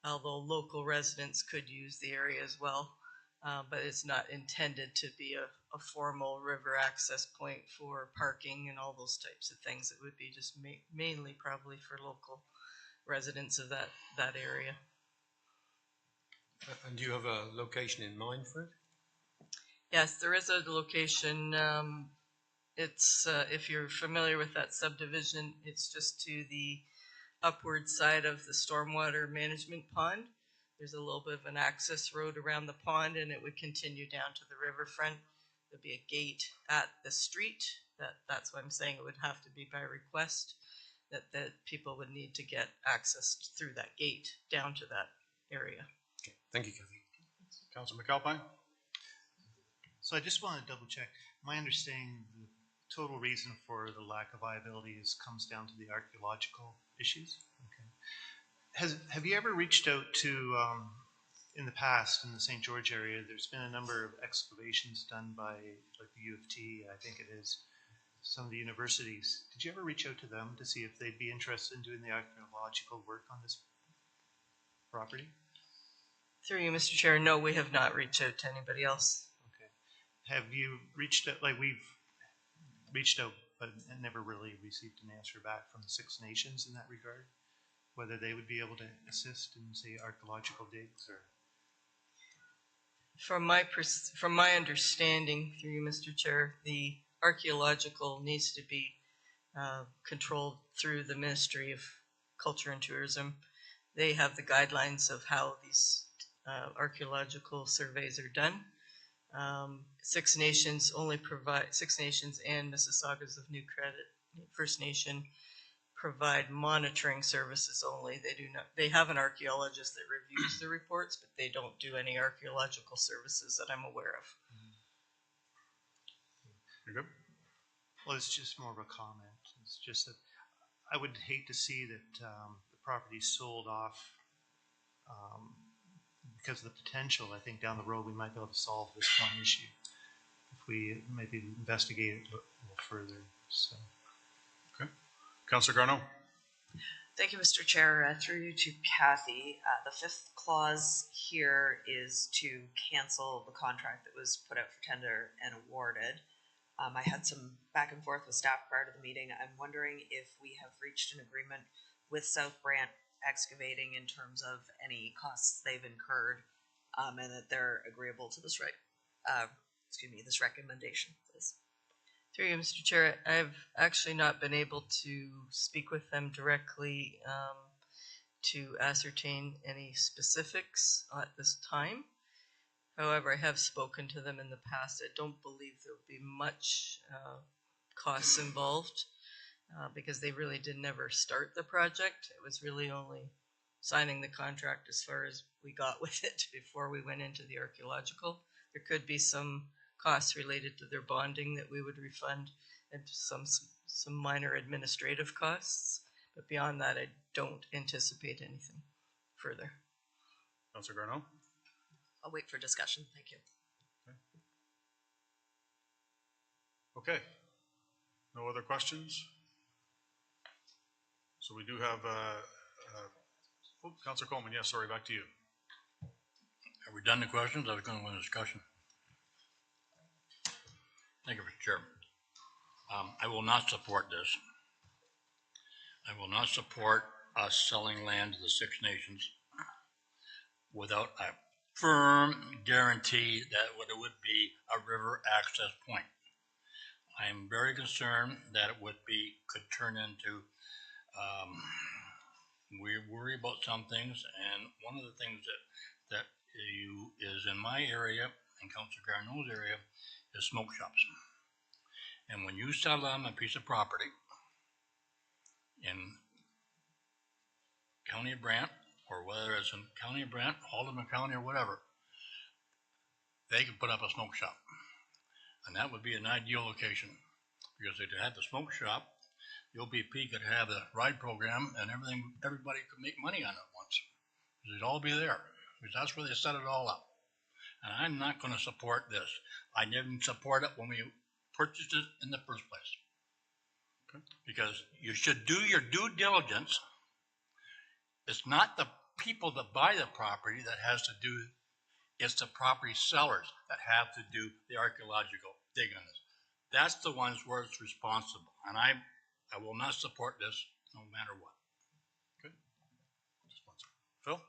although local residents could use the area as well. But it's not intended to be a formal river access point for parking and all those types of things. It would be just mainly probably for local residents of that area. And do you have a location in mind for it? Yes, there is a location. It's if you're familiar with that subdivision, it's just to the upward side of the stormwater management pond. There's a little bit of an access road around the pond, and it would continue down to the riverfront. There'd be a gate at the street. That's why I'm saying it would have to be by request, that people would need to get access through that gate down to that area. Okay. Thank you, Kathy. Councilor McAlpine? So I just want to double check. My understanding, the total reason for the lack of viability comes down to the archaeological issues. Okay. Have you ever reached out to, in the past, in the St. George area, there's been a number of excavations done by like the U of T, I think it is, some of the universities. Did you ever reach out to them to see if they'd be interested in doing the archaeological work on this property? Through you, Mr. Chair, no, we have not reached out to anybody else. Okay. Have you reached out, like we've reached out, but never really received an answer back from the Six Nations in that regard? Whether they would be able to assist in, say, archaeological digs or? From my understanding, through you, Mr. Chair, the archaeological needs to be controlled through the Ministry of Culture and Tourism. They have the guidelines of how these archaeological surveys are done. Six Nations and Mississaugas of New Credit First Nation provide monitoring services only. They have an archaeologist that reviews the reports, but they don't do any archaeological services that I'm aware of. You're good? Well, it's just more of a comment. It's just that I would hate to see that the property sold off because of the potential. I think down the road we might be able to solve this one issue if we maybe investigate it a little further. So. Okay. Councilor Garneau? Thank you, Mr. Chair. Through you to Kathy. The fifth clause here is to cancel the contract that was put out for tender and awarded. I had some back and forth with staff prior to the meeting. I'm wondering if we have reached an agreement with South Brant Excavating in terms of any costs they've incurred, and that they're agreeable to this this recommendation, please. Through you, Mr. Chair, I've actually not been able to speak with them directly to ascertain any specifics at this time. However, I have spoken to them in the past. I don't believe there will be much costs involved because they really did never start the project. It was really only signing the contract as far as we got with it before we went into the archaeological. There could be some costs related to their bonding that we would refund and some minor administrative costs. But beyond that, I don't anticipate anything further. Councilor Garneau? I'll wait for discussion. Thank you. Okay. No other questions? So we do have, Councilor Coleman, yes, sorry, back to you. Are we done the questions? I was going to win discussion. Thank you, Mr. Chair. I will not support this. I will not support us selling land to the Six Nations without a firm guarantee that it would be a river access point. I am very concerned that it could turn into, we worry about some things, and one of the things that is in my area and Councilor Garneau's area is smoke shops. And when you sell them a piece of property in County of Brant, or whether it's in County of Brant, Haldeman County, or whatever, they can put up a smoke shop. And that would be an ideal location, because they'd have the smoke shop, the OPP could have the ride program, and everybody could make money on it once. They'd all be there, because that's where they set it all up. And I'm not gonna support this. I didn't support it when we purchased it in the first place. Okay. Because you should do your due diligence. It's not the people that buy the property that has to do, it's the property sellers that have to do the archaeological digging on this. That's the ones where it's responsible. And I will not support this no matter what. Okay. Phil?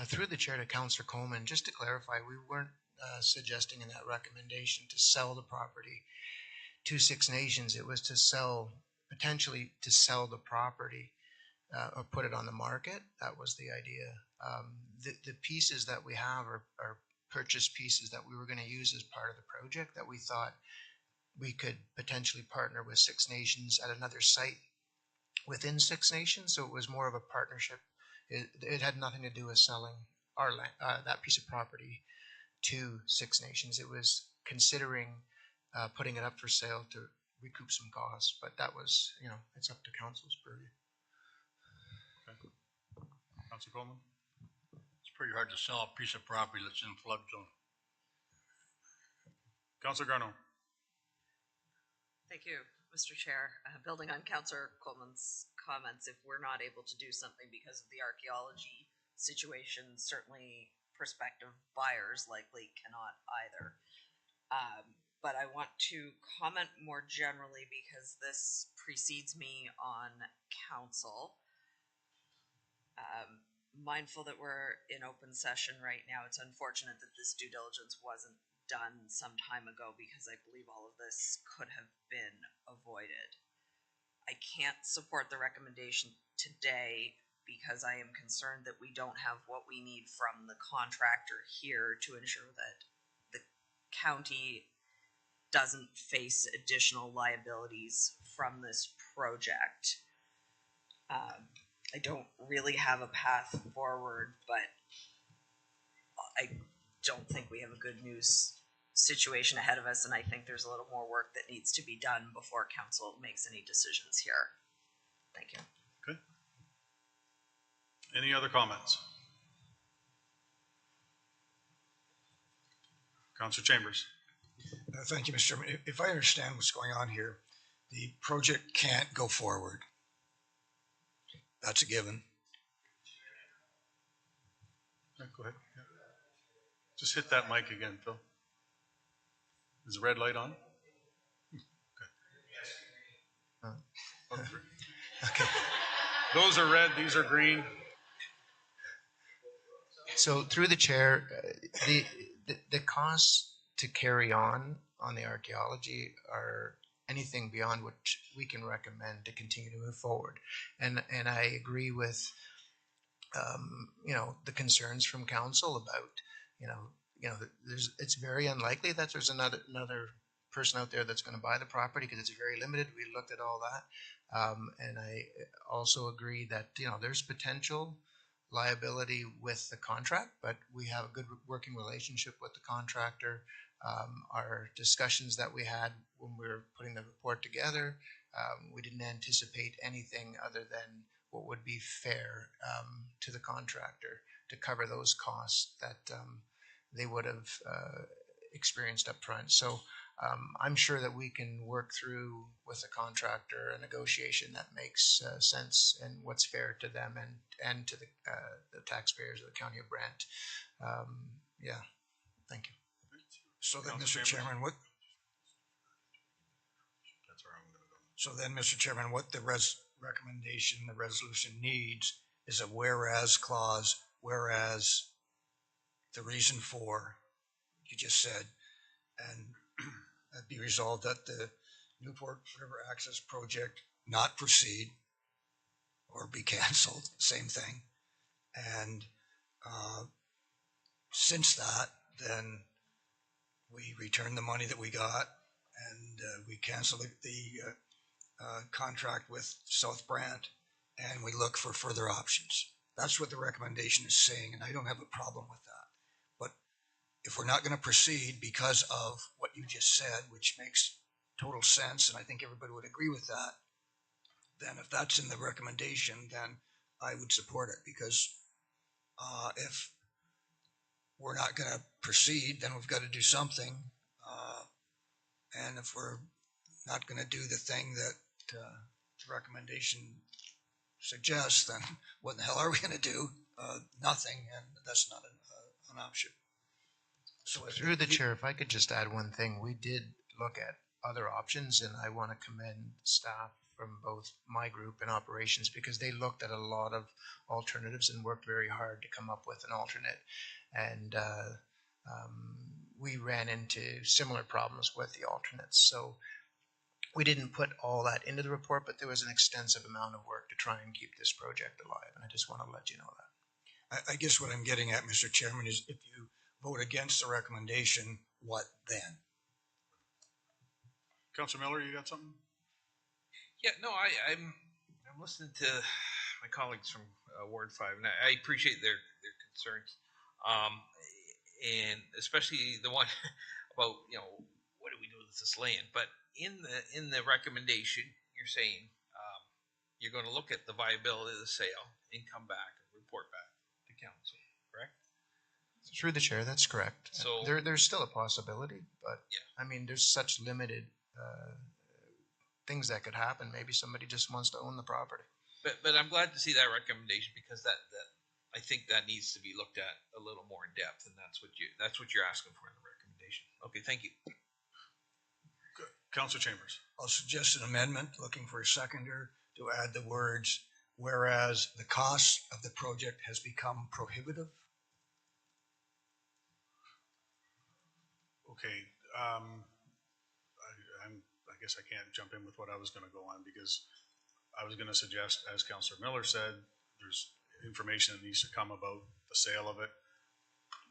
Through the chair to Councillor Coleman, just to clarify, we weren't suggesting in that recommendation to sell the property to Six Nations. It was to potentially sell the property or put it on the market. That was the idea. The pieces that we have are purchase pieces that we were going to use as part of the project that we thought we could potentially partner with Six Nations at another site within Six Nations. So it was more of a partnership. It had nothing to do with selling our land, that piece of property to Six Nations. It was considering putting it up for sale to recoup some costs, but that was, it's up to council's purview. Okay. Councillor Coleman? It's pretty hard to sell a piece of property that's in flood zone. Councillor Garneau? Thank you, Mr. Chair. Building on Councillor Coleman's comments, if we're not able to do something because of the archaeology situation, certainly prospective buyers likely cannot either. But I want to comment more generally because this precedes me on council. Mindful that we're in open session right now, it's unfortunate that this due diligence wasn't done some time ago because I believe all of this could have been avoided. I can't support the recommendation today because I am concerned that we don't have what we need from the contractor here to ensure that the county doesn't face additional liabilities from this project. I don't really have a path forward, but I don't think we have a good news situation ahead of us, and I think there's a little more work that needs to be done before council makes any decisions here. Thank you. Okay. Any other comments? Councillor Chambers? Thank you, Mr. Chairman. If I understand what's going on here, the project can't go forward. That's a given. Yeah, go ahead. Yeah. Just hit that mic again, Phil. Is the red light on? Okay. Okay. Those are red, these are green. So through the chair, the costs to carry on the archaeology are anything beyond what we can recommend to continue to move forward. And I agree with, the concerns from council about, it's very unlikely that there's another person out there that's going to buy the property because it's very limited. We looked at all that. And I also agree that, there's potential liability with the contract, but we have a good working relationship with the contractor. Our discussions that we had when we were putting the report together, we didn't anticipate anything other than what would be fair to the contractor to cover those costs that they would have experienced up front. So I'm sure that we can work through with the contractor a negotiation that makes sense and what's fair to them and to the taxpayers of the County of Brant. Yeah, thank you. So then, Mr. Chairman, Mr. Chairman, what the recommendation, the resolution needs is a whereas clause, whereas the reason for, you just said, and be resolved that the Newport River Access Project not proceed or be canceled, same thing. And since that, then we return the money that we got and we cancel the contract with South Brant and we look for further options. That's what the recommendation is saying, and I don't have a problem with that. But if we're not going to proceed because of what you just said, which makes total sense, and I think everybody would agree with that, then if that's in the recommendation, then I would support it, because if we're not going to proceed, then we've got to do something. And if we're not going to do the thing that the recommendation suggests, then what the hell are we going to do? Nothing, and that's not an option. So Through the chair, if I could just add one thing, we did look at other options, and I want to commend staff from both my group and operations, because they looked at a lot of alternatives and worked very hard to come up with an alternate. And we ran into similar problems with the alternates. So we didn't put all that into the report, but there was an extensive amount of work to try and keep this project alive. And I just want to let you know that. I guess what I'm getting at, Mr. Chairman, is if you vote against the recommendation, what then? Councilor Miller, you got something? Yeah, no, I'm listening to my colleagues from Ward 5, and I appreciate their concerns, and especially the one about, you know, what do we do with this land? But in the recommendation, you're saying you're going to look at the viability of the sale and come back and report back to council, correct? Through the chair, that's correct. So there's still a possibility, but yeah. I mean, there's such limited things that could happen. Maybe somebody just wants to own the property. But I'm glad to see that recommendation, because that I think that needs to be looked at a little more in depth, and that's what you're asking for in the recommendation. Okay, thank you. Good. Councilor Chambers. I'll suggest an amendment, looking for a seconder, to add the words, whereas the cost of the project has become prohibitive. Okay, I guess I can't jump in with what I was going to go on, because I was going to suggest, as Councilor Miller said, there's information that needs to come about the sale of it.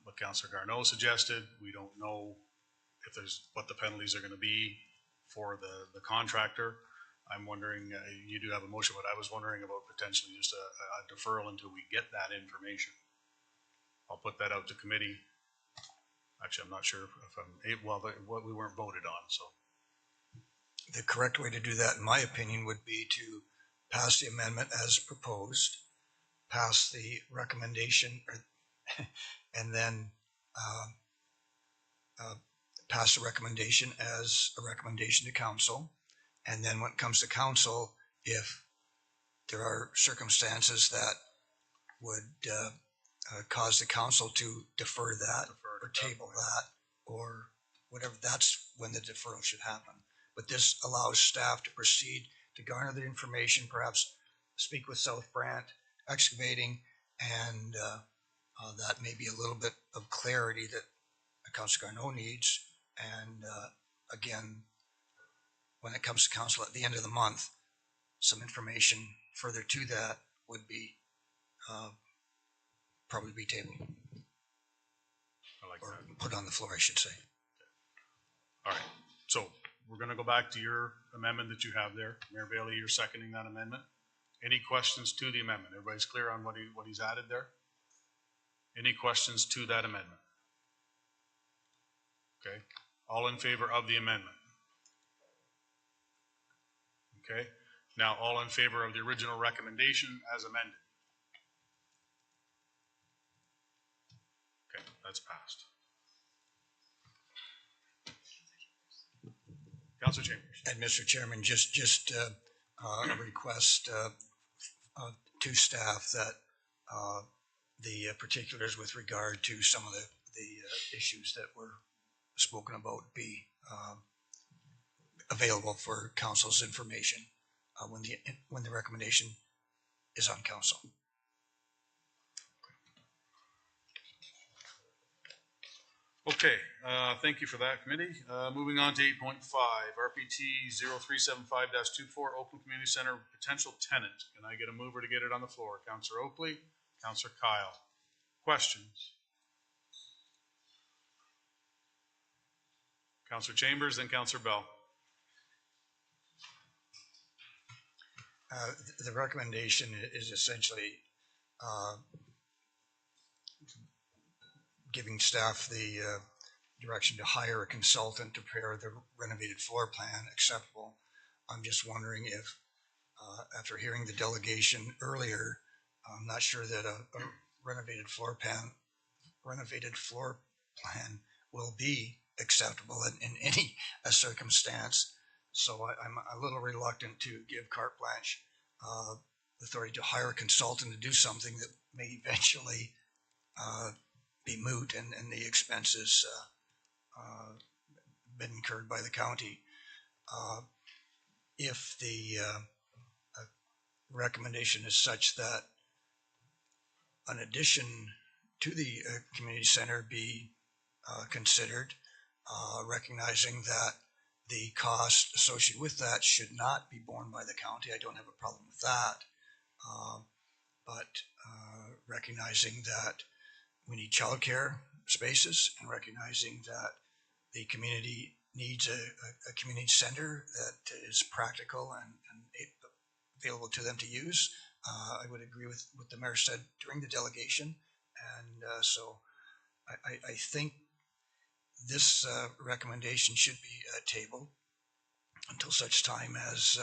What Councilor Garneau suggested, we don't know if what the penalties are going to be for the contractor. I'm wondering, you do have a motion, but I was wondering about potentially just a deferral until we get that information. I'll put that out to committee. Actually, I'm not sure if I'm able, well, we weren't voted on, so. The correct way to do that, in my opinion, would be to pass the amendment as proposed, pass the recommendation, and then pass the recommendation as a recommendation to council. And then when it comes to council, if there are circumstances that would cause the council to defer that or table that or whatever, that's when the deferral should happen. But this allows staff to proceed to garner the information, perhaps speak with South Brant Excavating, and that may be a little bit of clarity that Councilor Garneau needs. And again, when it comes to council at the end of the month, some information further to that would be probably be tabled. I like or that. Put on the floor, I should say. All right, so we're going to go back to your amendment that you have there. Mayor Bailey, you're seconding that amendment. Any questions to the amendment? Everybody's clear on what he's added there? Any questions to that amendment? Okay, all in favor of the amendment? Okay, now all in favor of the original recommendation as amended? Okay, that's passed. Councilor Chambers. And Mr. Chairman, just a request to staff that the particulars with regard to some of the issues that were spoken about be available for council's information when the recommendation is on council. Okay, thank you for that, committee. Moving on to 8.5, RPT 0375-24, Oakland Community Center potential tenant. Can I get a mover to get it on the floor? Councilor Oakley, Councilor Kyle. Questions? Councilor Chambers, then Councilor Bell. The recommendation is essentially giving staff the direction to hire a consultant to prepare the renovated floor plan acceptable. I'm just wondering if, after hearing the delegation earlier, I'm not sure that a renovated floor plan will be acceptable in any circumstance. So I'm a little reluctant to give carte blanche authority to hire a consultant to do something that may eventually be moot and the expenses been incurred by the county. If the recommendation is such that an addition to the community center be considered, recognizing that the cost associated with that should not be borne by the county. I don't have a problem with that. But recognizing that we need childcare spaces and recognizing that the community needs a community center that is practical and available to them to use. I would agree with what the mayor said during the delegation. And so I think this recommendation should be tabled until such time as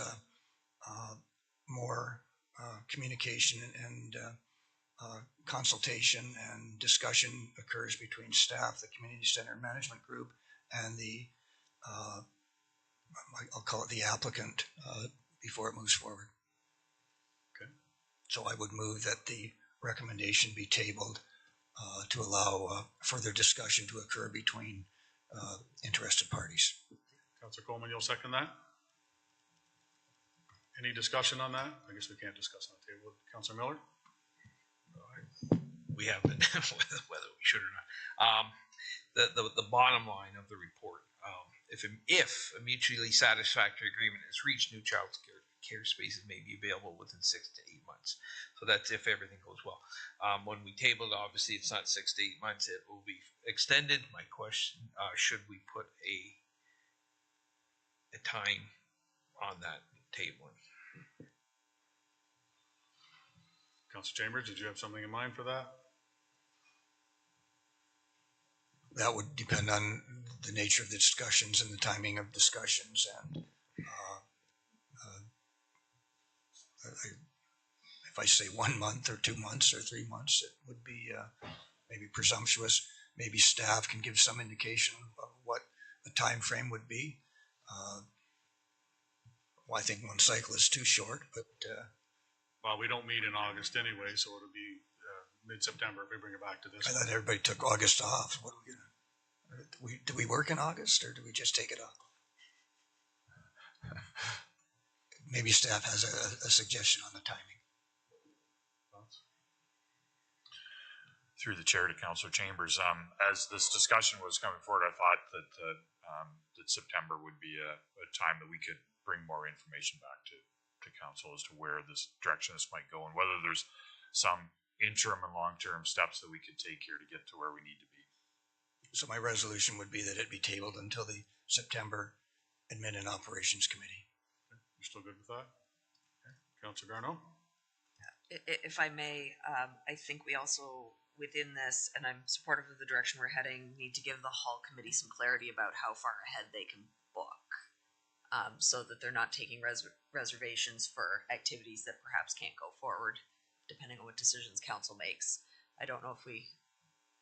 more communication and consultation and discussion occurs between staff, the community center management group, and the I'll call it the applicant before it moves forward. Okay. So I would move that the recommendation be tabled to allow further discussion to occur between interested parties. Councillor Coleman, you'll second that? Any discussion on that? I guess we can't discuss on the table. Councillor Miller? We have been, whether we should or not. The bottom line of the report, if a mutually satisfactory agreement is reached, new child care spaces may be available within 6 to 8 months. So that's if everything goes well. When we tabled, obviously it's not 6 to 8 months, it will be extended. My question, should we put a time on that tabling? Councillor Chambers, did you have something in mind for that? That would depend on the nature of the discussions and the timing of discussions. And if I say 1 month or 2 months or 3 months, it would be maybe presumptuous. Maybe staff can give some indication of what the time frame would be. Well, I think 1 cycle is too short, but well, we don't meet in August anyway, so it'll be mid-September if we bring it back to this. I thought everybody took August off. What are we gonna? Do we work in August or do we just take it off? Maybe staff has a suggestion on the timing. Through the chair to Councillor Chambers, as this discussion was coming forward, I thought that that September would be a time that we could bring more information back to council as to where this direction this might go and whether there's some interim and long-term steps that we could take here to get to where we need to be. So my resolution would be that it be tabled until the September Admin and Operations Committee. Okay. You're still good with that? Okay. Councillor Garneau? If I may, I think we also, within this, and I'm supportive of the direction we're heading, need to give the hall committee some clarity about how far ahead they can book. So that they're not taking reservations for activities that perhaps can't go forward, depending on what decisions council makes. I don't know if we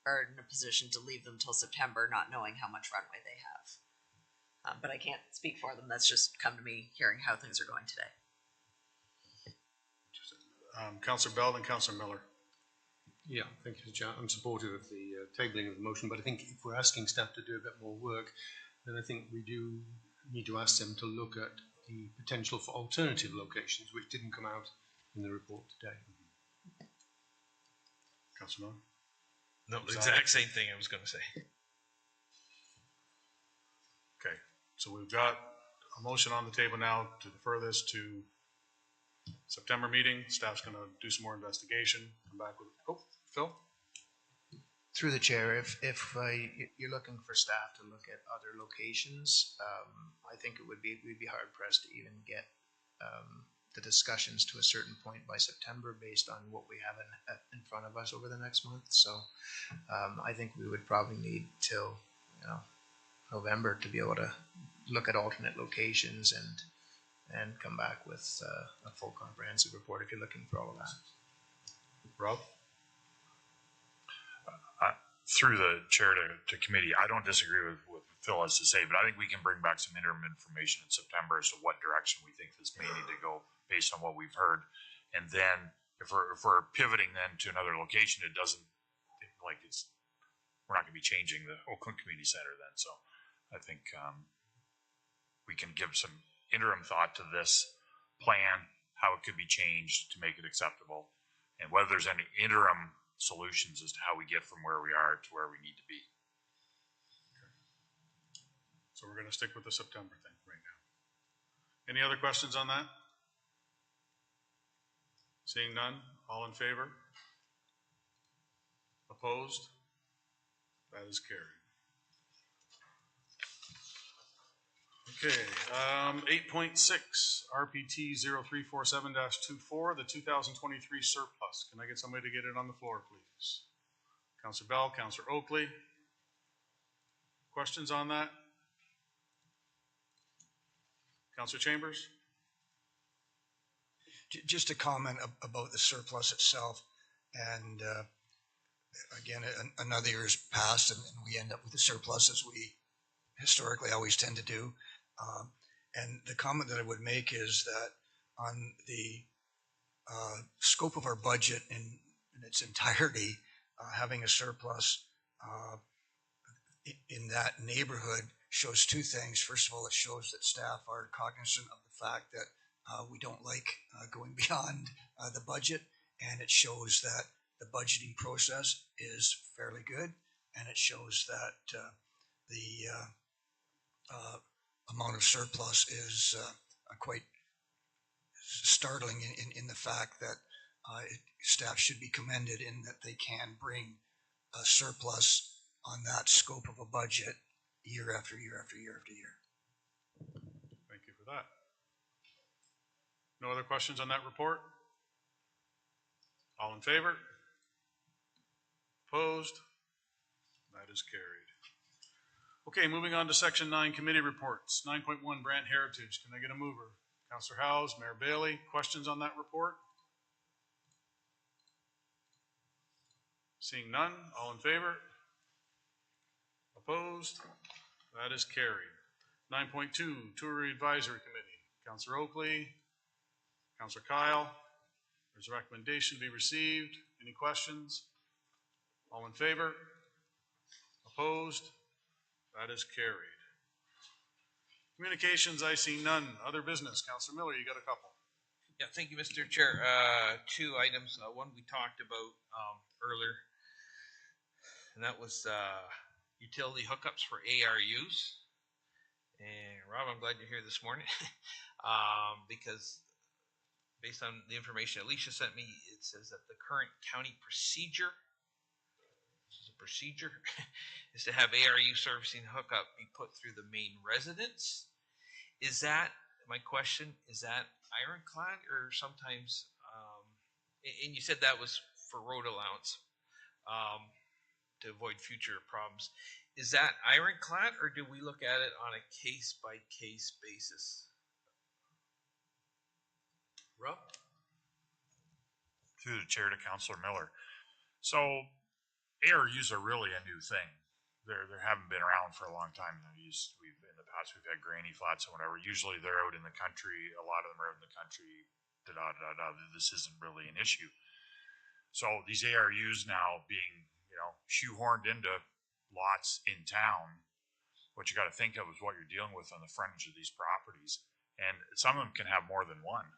are in a position to leave them till September, not knowing how much runway they have. But I can't speak for them. That's just come to me hearing how things are going today. Councillor Bell and Councillor Miller. Yeah, thank you, Mr. Chair. I'm supportive of the tabling of the motion, but I think if we're asking staff to do a bit more work, then I think we do need to ask them to look at the potential for alternative locations, which didn't come out in the report today. Councillor Miller? No, the exact same thing I was going to say. Okay, so we've got a motion on the table now to defer this to September meeting. Staff's going to do some more investigation. Come back with, oh, Phil? Through the chair, if you're looking for staff to look at other locations, I think we'd be hard pressed to even get the discussions to a certain point by September based on what we have in front of us over the next month. So I think we would probably need till, November to be able to look at alternate locations and come back with a full comprehensive report if you're looking for all of that. Rob? Through the chair to committee, I don't disagree with what Phil has to say, but I think we can bring back some interim information in September as to what direction we think this may need to go based on what we've heard. And then if we're pivoting then to another location, it doesn't, like we're not going to be changing the Oakland Community Center then. So I think we can give some interim thought to this plan, how it could be changed to make it acceptable, and whether there's any interim solutions as to how we get from where we are to where we need to be. So we're going to stick with the September thing right now. Any other questions on that? Seeing none, all in favor? Opposed? That is carried. Okay, 8.6, RPT 0347-24, the 2023 surplus. Can I get somebody to get it on the floor, please? Councillor Bell, Councillor Oakley. Questions on that? Councillor Chambers? Just a comment about the surplus itself. And again, another year has passed and we end up with a surplus as we historically always tend to do. And the comment that I would make is that on the scope of our budget in its entirety, having a surplus in that neighborhood shows two things. First of all, it shows that staff are cognizant of the fact that we don't like going beyond the budget, and it shows that the budgeting process is fairly good, and it shows that the amount of surplus is quite startling in the fact that staff should be commended in that they can bring a surplus on that scope of a budget year after year after year after year. Thank you for that. No other questions on that report? All in favor? Opposed? That is carried. Okay, moving on to section 9, committee reports. 9.1, Brant Heritage. Can I get a mover? Councillor Howes, Mayor Bailey. Questions on that report? Seeing none, all in favor? Opposed? That is carried. 9.2, Tour Advisory Committee. Councillor Oakley, Councillor Kyle. There's a recommendation to be received. Any questions? All in favor? Opposed? That is carried. Communications, I see none. Other business. Councillor Miller, you got a couple. Yeah, thank you, Mr. Chair. Two items. One we talked about earlier, and that was utility hookups for ARUs. And Rob, I'm glad you're here this morning because based on the information Alicia sent me, it says that the current county procedure is to have ARU servicing hookup be put through the main residence. Is that, my question, is that ironclad or sometimes, and you said that was for road allowance to avoid future problems. Is that ironclad or do we look at it on a case by case basis? Rob? Through the chair to Councillor Miller. So ARUs are really a new thing. They haven't been around for a long time. In the past we've had granny flats or whatever. Usually they're out in the country. A lot of them are out in the country. This isn't really an issue. So these ARUs now being, shoehorned into lots in town, what you got to think of is what you're dealing with on the frontage of these properties. And some of them can have more than one.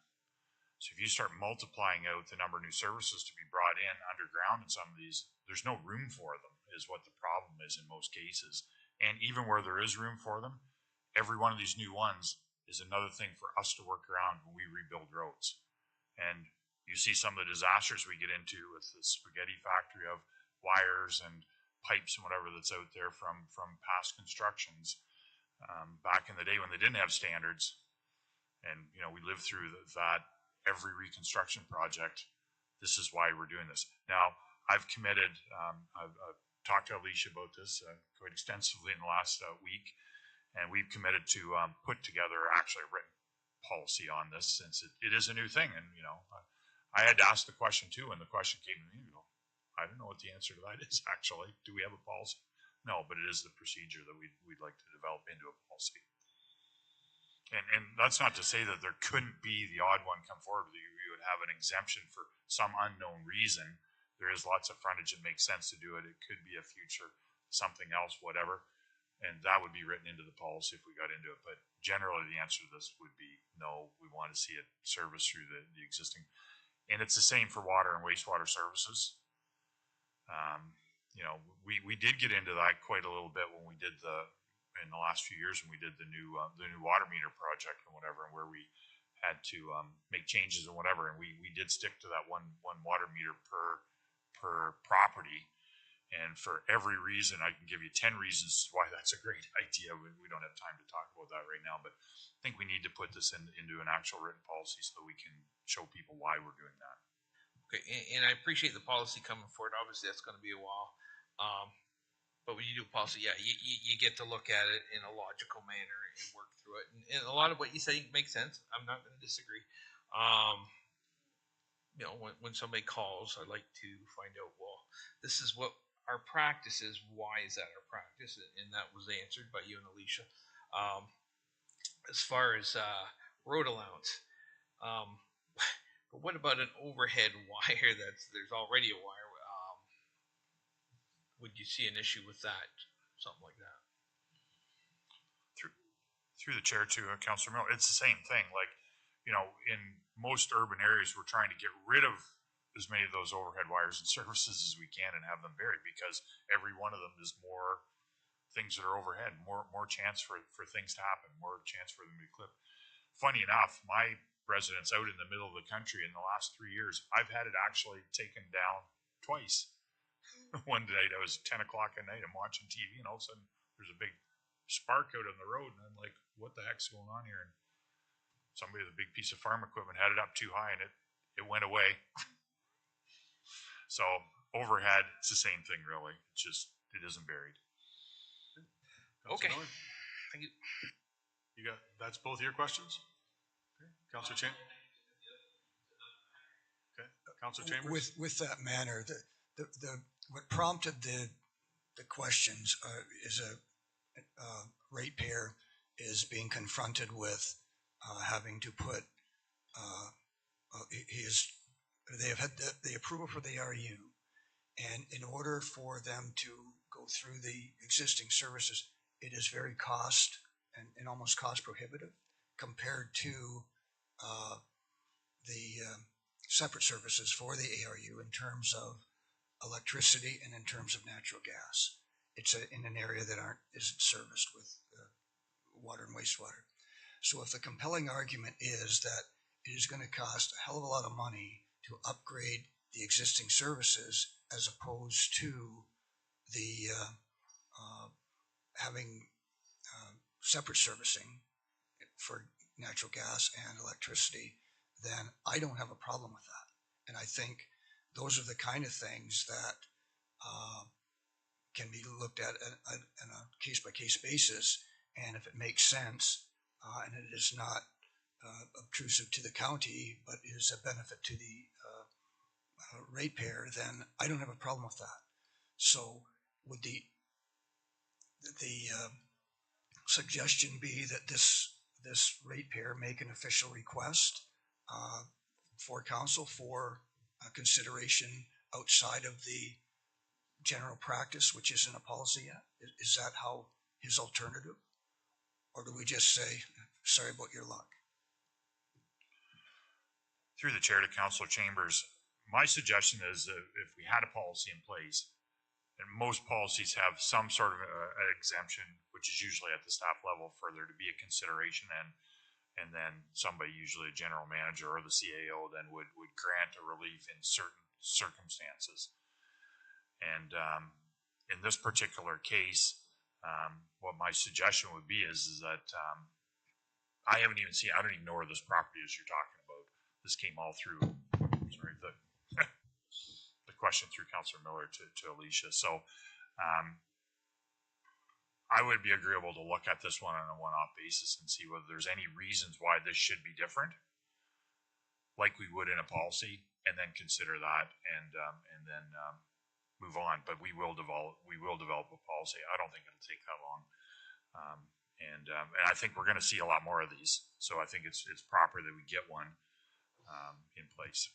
So if you start multiplying out the number of new services to be brought in underground in some of these, there's no room for them is what the problem is in most cases. And even where there is room for them, every one of these new ones is another thing for us to work around when we rebuild roads. And you see some of the disasters we get into with the spaghetti factory of wires and pipes and whatever that's out there from past constructions back in the day when they didn't have standards. And, we lived through that every reconstruction project, this is why we're doing this. Now, I've committed, I've talked to Alicia about this quite extensively in the last week, and we've committed to put together actually a written policy on this, since it is a new thing. And, you know, I had to ask the question too, and the question came to me, you know, I don't know what the answer to that is actually. Do we have a policy? No, but it is the procedure that we'd like to develop into a policy. And that's not to say that there couldn't be the odd one come forward. You would have an exemption for some unknown reason. There is lots of frontage that makes sense to do it. It could be a future something else, whatever. And that would be written into the policy if we got into it. But generally the answer to this would be no, we want to see it serviced through the existing. And it's the same for water and wastewater services. You know, we did get into that quite a little bit when we did in the last few years when we did the new water meter project and whatever, and where we had to make changes and whatever, and we did stick to that one water meter per property. And for every reason, I can give you 10 reasons why that's a great idea. We don't have time to talk about that right now, but I think we need to put this into an actual written policy so that we can show people why we're doing that. Okay, and I appreciate the policy coming forward. Obviously, that's going to be a while. But when you do a policy, yeah, you get to look at it in a logical manner and work through it. And a lot of what you say makes sense. I'm not going to disagree. You know, when somebody calls, I like to find out, well, this is what our practice is. Why is that our practice? And that was answered by you and Alicia. As far as road allowance, but what about an overhead wire there's already a wire? Would you see an issue with that? Something like that? Through the chair to Councillor Miller, it's the same thing. Like, you know, in most urban areas, we're trying to get rid of as many of those overhead wires and services as we can and have them buried, because every one of them is more things that are overhead, more chance for things to happen, more chance for them to be clipped. Funny enough, my residence out in the middle of the country in the last 3 years, I've had it actually taken down twice. One night I was 10 o'clock at night, I'm watching TV, and all of a sudden there's a big spark out on the road, and I'm like, what the heck's going on here? And somebody with a big piece of farm equipment had it up too high, and it went away. So overhead, it's the same thing really. It's just, it isn't buried. Okay. Miller? Thank you. You got, that's both your questions? Okay. Councillor Chambers? Okay. Councillor Chambers? With that manner, what prompted the questions is a ratepayer is being confronted with having to put they have had the approval for the RU, and in order for them to go through the existing services, it is very cost and almost cost prohibitive compared to the separate services for the ARU in terms of electricity and in terms of natural gas. It's in an area that isn't serviced with water and wastewater. So if the compelling argument is that it is going to cost a hell of a lot of money to upgrade the existing services as opposed to the having separate servicing for natural gas and electricity, then I don't have a problem with that. And I think those are the kind of things that can be looked at on a case-by-case basis, and if it makes sense and it is not obtrusive to the county but is a benefit to the ratepayer, then I don't have a problem with that. So would the suggestion be that this ratepayer make an official request for council for consideration outside of the general practice, which isn't a policy yet? Is that how his alternative? Or do we just say, sorry about your luck? Through the chair to Councillor Chambers, my suggestion is that if we had a policy in place, and most policies have some sort of an exemption, which is usually at the staff level for there to be a consideration, and then somebody, usually a general manager or the CAO, then would grant a relief in certain circumstances. And in this particular case, what my suggestion would be is that I haven't even seen, I don't even know where this property is you're talking about. this came all through, sorry, the question through Councillor Miller to Alicia. So I would be agreeable to look at this one on a one-off basis and see whether there's any reasons why this should be different, like we would in a policy, and then consider that and then move on. But we will develop a policy. I don't think it'll take that long. And I think we're going to see a lot more of these. So I think it's proper that we get one in place.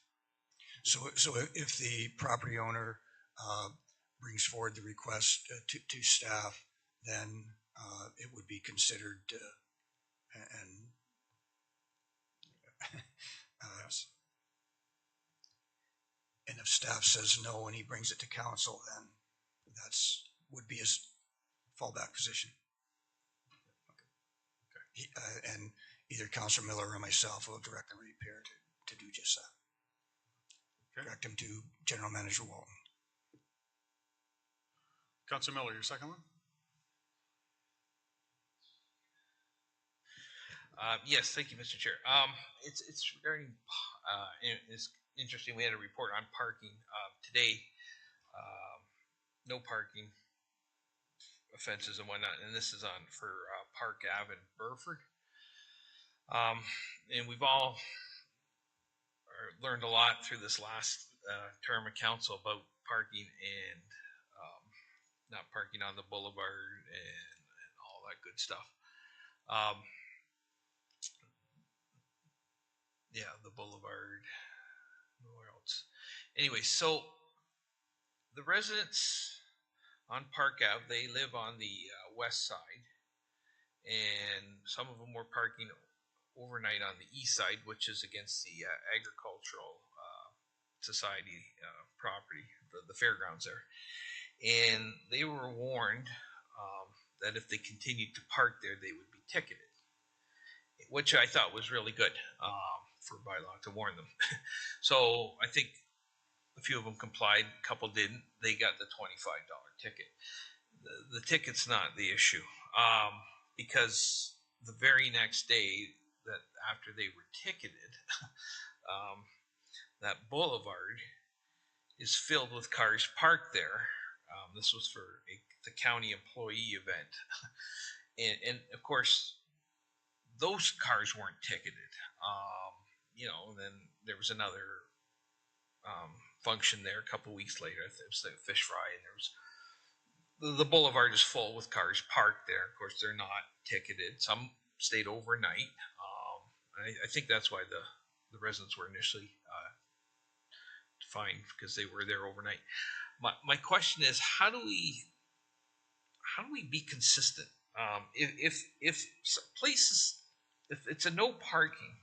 So if the property owner brings forward the request to staff, then it would be considered and if staff says no and he brings it to council, then would be his fallback position. And either Councillor Miller or myself will direct the repair to do just that. Okay. Direct him to General Manager Walton. Councillor Miller, your second one? Yes, thank you, Mr. Chair. It's regarding, it's interesting, we had a report on parking today, no parking offenses and whatnot, and this is on for Park Ave in Burford. And we've all learned a lot through this last term of council about parking and not parking on the boulevard and all that good stuff. Yeah, the boulevard, where else? Anyway, so the residents on Park Ave, they live on the west side, and some of them were parking overnight on the east side, which is against the agricultural society property, the fairgrounds there. And they were warned that if they continued to park there, they would be ticketed, which I thought was really good for bylaw to warn them. So I think a few of them complied, a couple didn't. They got the $25 ticket. The ticket's not the issue, because the very next day, that after they were ticketed, that boulevard is filled with cars parked there. This was for the county employee event, and of course, those cars weren't ticketed. You know, then there was another function there a couple weeks later. It was the fish fry, and there was the boulevard is full with cars parked there. Of course, they're not ticketed. Some stayed overnight. I think that's why the residents were initially fined, because they were there overnight. My question is, how do we be consistent? If places, if it's a no parking,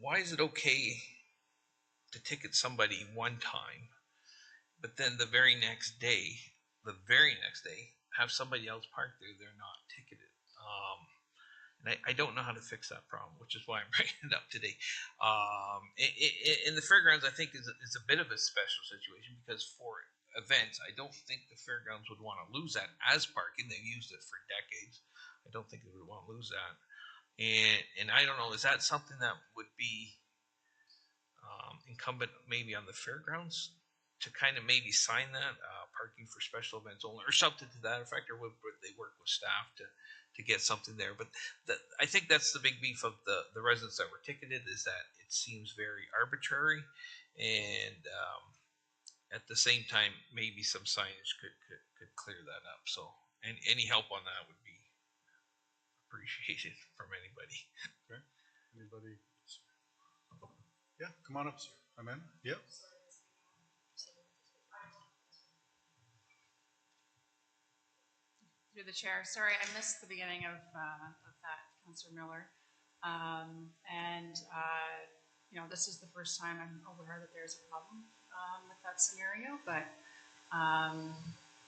why is it okay to ticket somebody one time, but then the very next day, have somebody else park there, they're not ticketed? And I don't know how to fix that problem, which is why I'm bringing it up today. In the fairgrounds, I think is a bit of a special situation, because for events, I don't think the fairgrounds would want to lose that as parking. They've used it for decades. I don't think they would want to lose that. And I don't know, is that something that would be incumbent maybe on the fairgrounds to kind of maybe sign that parking for special events only, or something to that effect, or would they work with staff to get something there? But I think that's the big beef of the residents that were ticketed, is that it seems very arbitrary, and at the same time, maybe some signage could clear that up. So, and any help on that would be appreciated from anybody. Okay. Anybody? Yeah, come on up, sir. Amen. Yep. Through the chair. Sorry, I missed the beginning of that, Councillor Miller. You know, this is the first time I'm aware that there's a problem with that scenario, but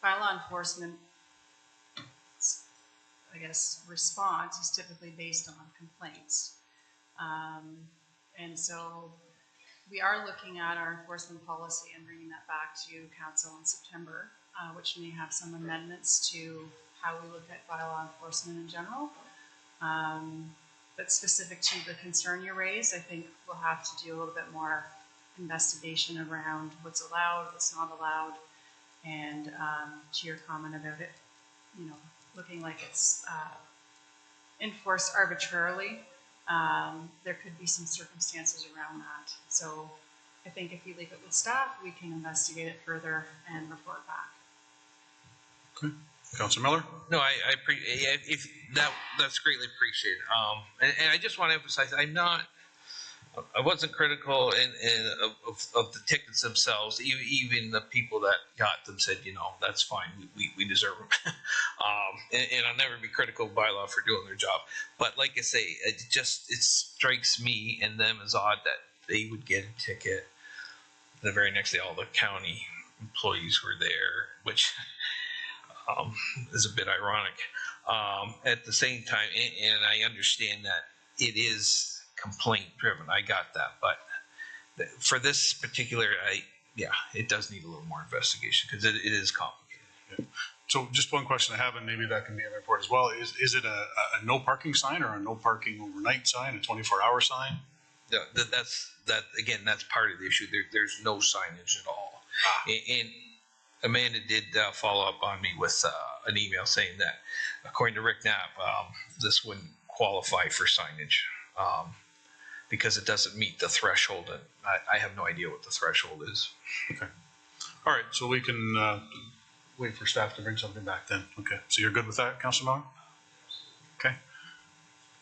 bylaw enforcement, I guess, response is typically based on complaints. And so we are looking at our enforcement policy and bringing that back to council in September, which may have some amendments to how we look at bylaw enforcement in general. but specific to the concern you raised, I think we'll have to do a little bit more investigation around what's allowed, what's not allowed, and to your comment about it, you know, looking like it's enforced arbitrarily, there could be some circumstances around that. So I think if you leave it with staff, we can investigate it further and report back. Okay. Councilor Miller? No, I appreciate if that's greatly appreciated. And I just want to emphasize, I wasn't critical of the tickets themselves. Even the people that got them said, you know, that's fine. We deserve them. And I'll never be critical of bylaw for doing their job. But like I say, it strikes me and them as odd that they would get a ticket. The very next day, all the county employees were there, which is a bit ironic. At the same time, and I understand that it is complaint driven. I got that, but for this particular, it does need a little more investigation because it is complicated. Yeah. So just one question I have, and maybe that can be in the report as well. Is it a no parking sign or a no parking overnight sign, a 24-hour sign? Yeah, that's part of the issue. There's no signage at all. And Amanda did follow up on me with an email saying that, according to Rick Knapp, this wouldn't qualify for signage because it doesn't meet the threshold. And I have no idea what the threshold is. Okay. All right. So we can wait for staff to bring something back then. Okay. So you're good with that, Councilor Miller? Okay.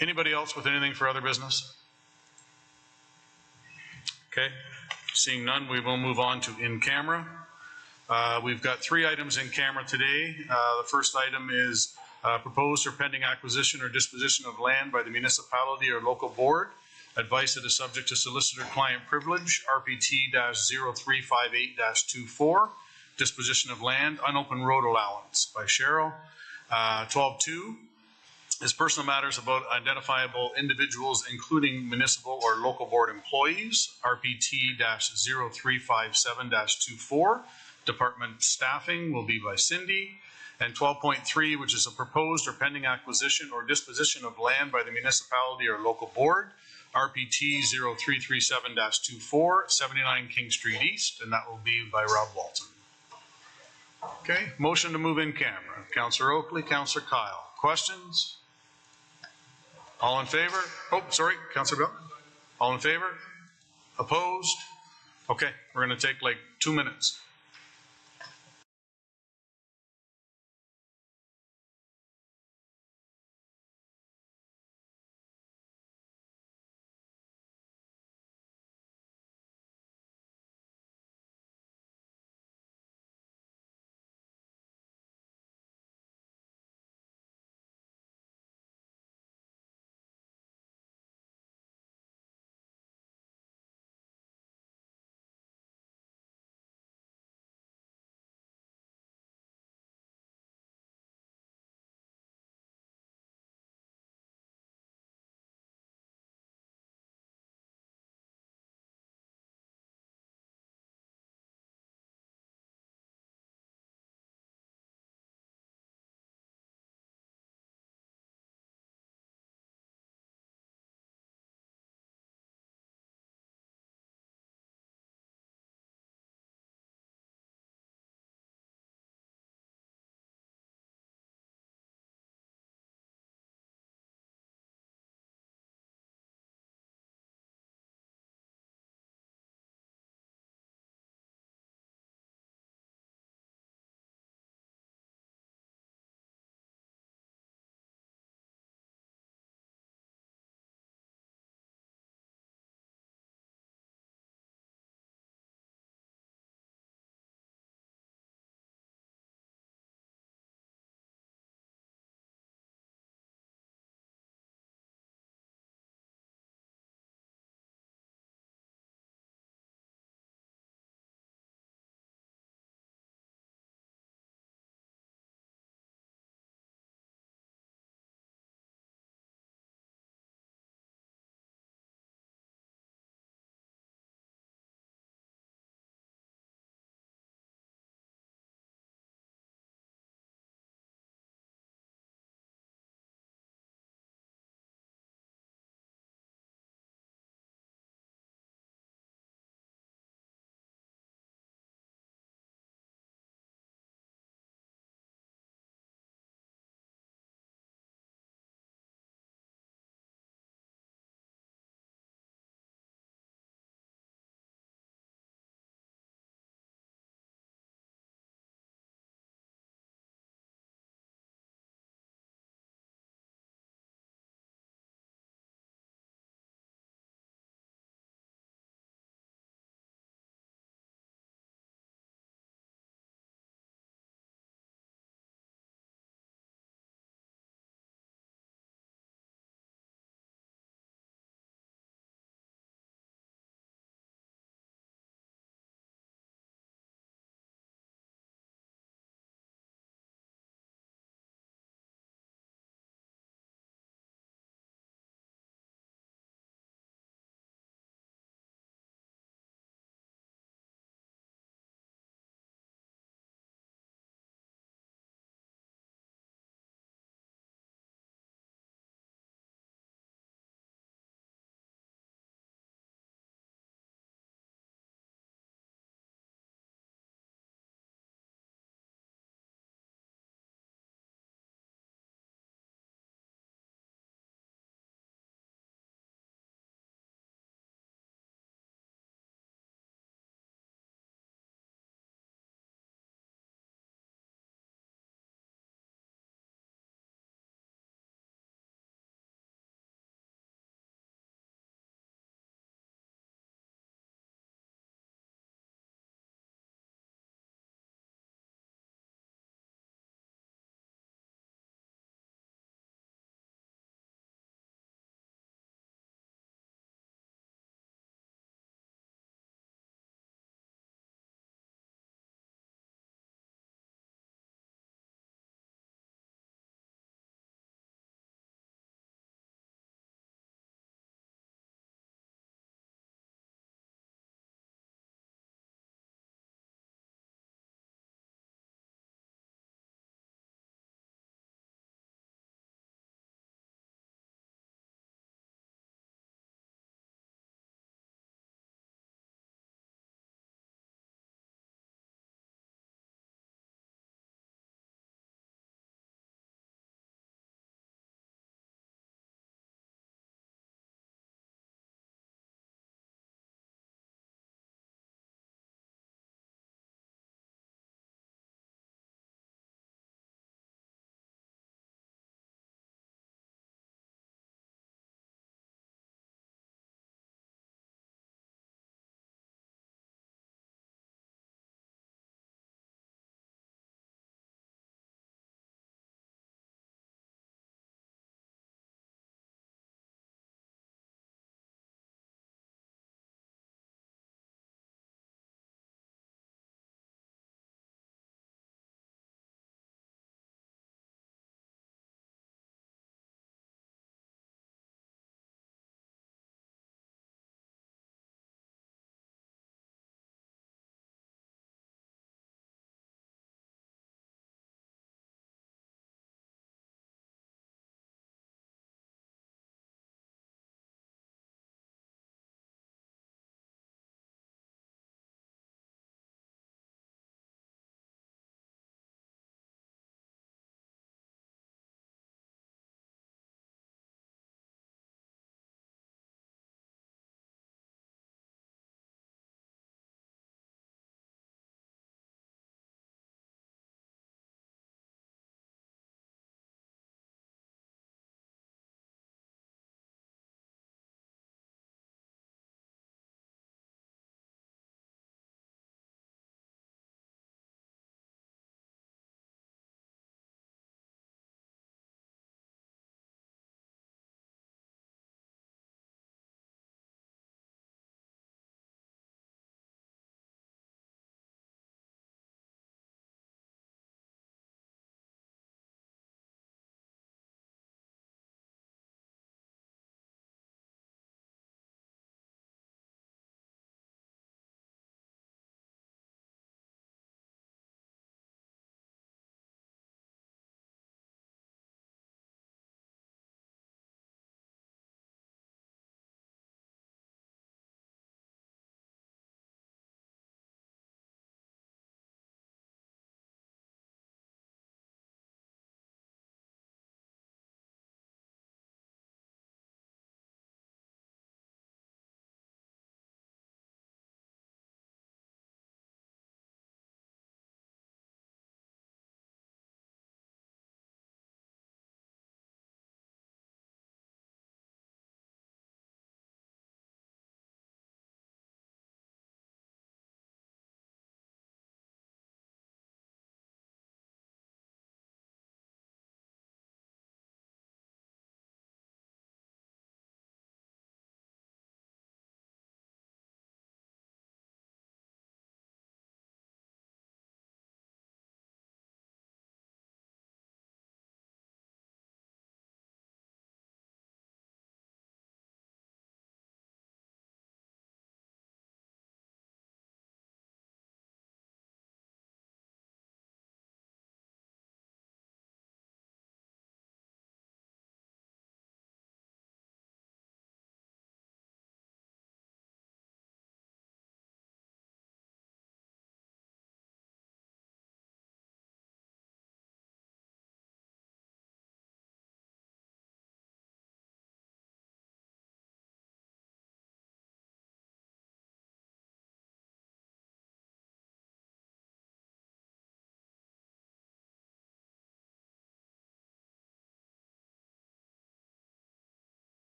Anybody else with anything for other business? Okay. Seeing none, we will move on to in camera. We've got 3 items in camera today. The first item is proposed or pending acquisition or disposition of land by the municipality or local board. Advice that is subject to solicitor-client privilege, RPT-0358-24. Disposition of land, unopened road allowance by Cheryl. 12.2 is personal matters about identifiable individuals, including municipal or local board employees, RPT-0357-24. Department staffing will be by Cindy. And 12.3, which is a proposed or pending acquisition or disposition of land by the municipality or local board, RPT-0337-24, 79 King Street East, and that will be by Rob Walton. Okay, motion to move in camera. Councillor Oakley, Councillor Kyle. Questions? All in favor? Oh, sorry, Councillor Bell. All in favor? Opposed? Okay, we're going to take like 2 minutes.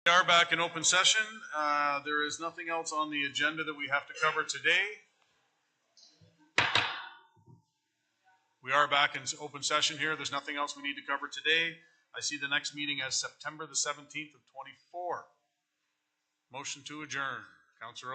We are back in open session. There is nothing else on the agenda that we have to cover today. We are back in open session here. There's nothing else we need to cover today. I see the next meeting as September the 17th of 24. Motion to adjourn. Councilor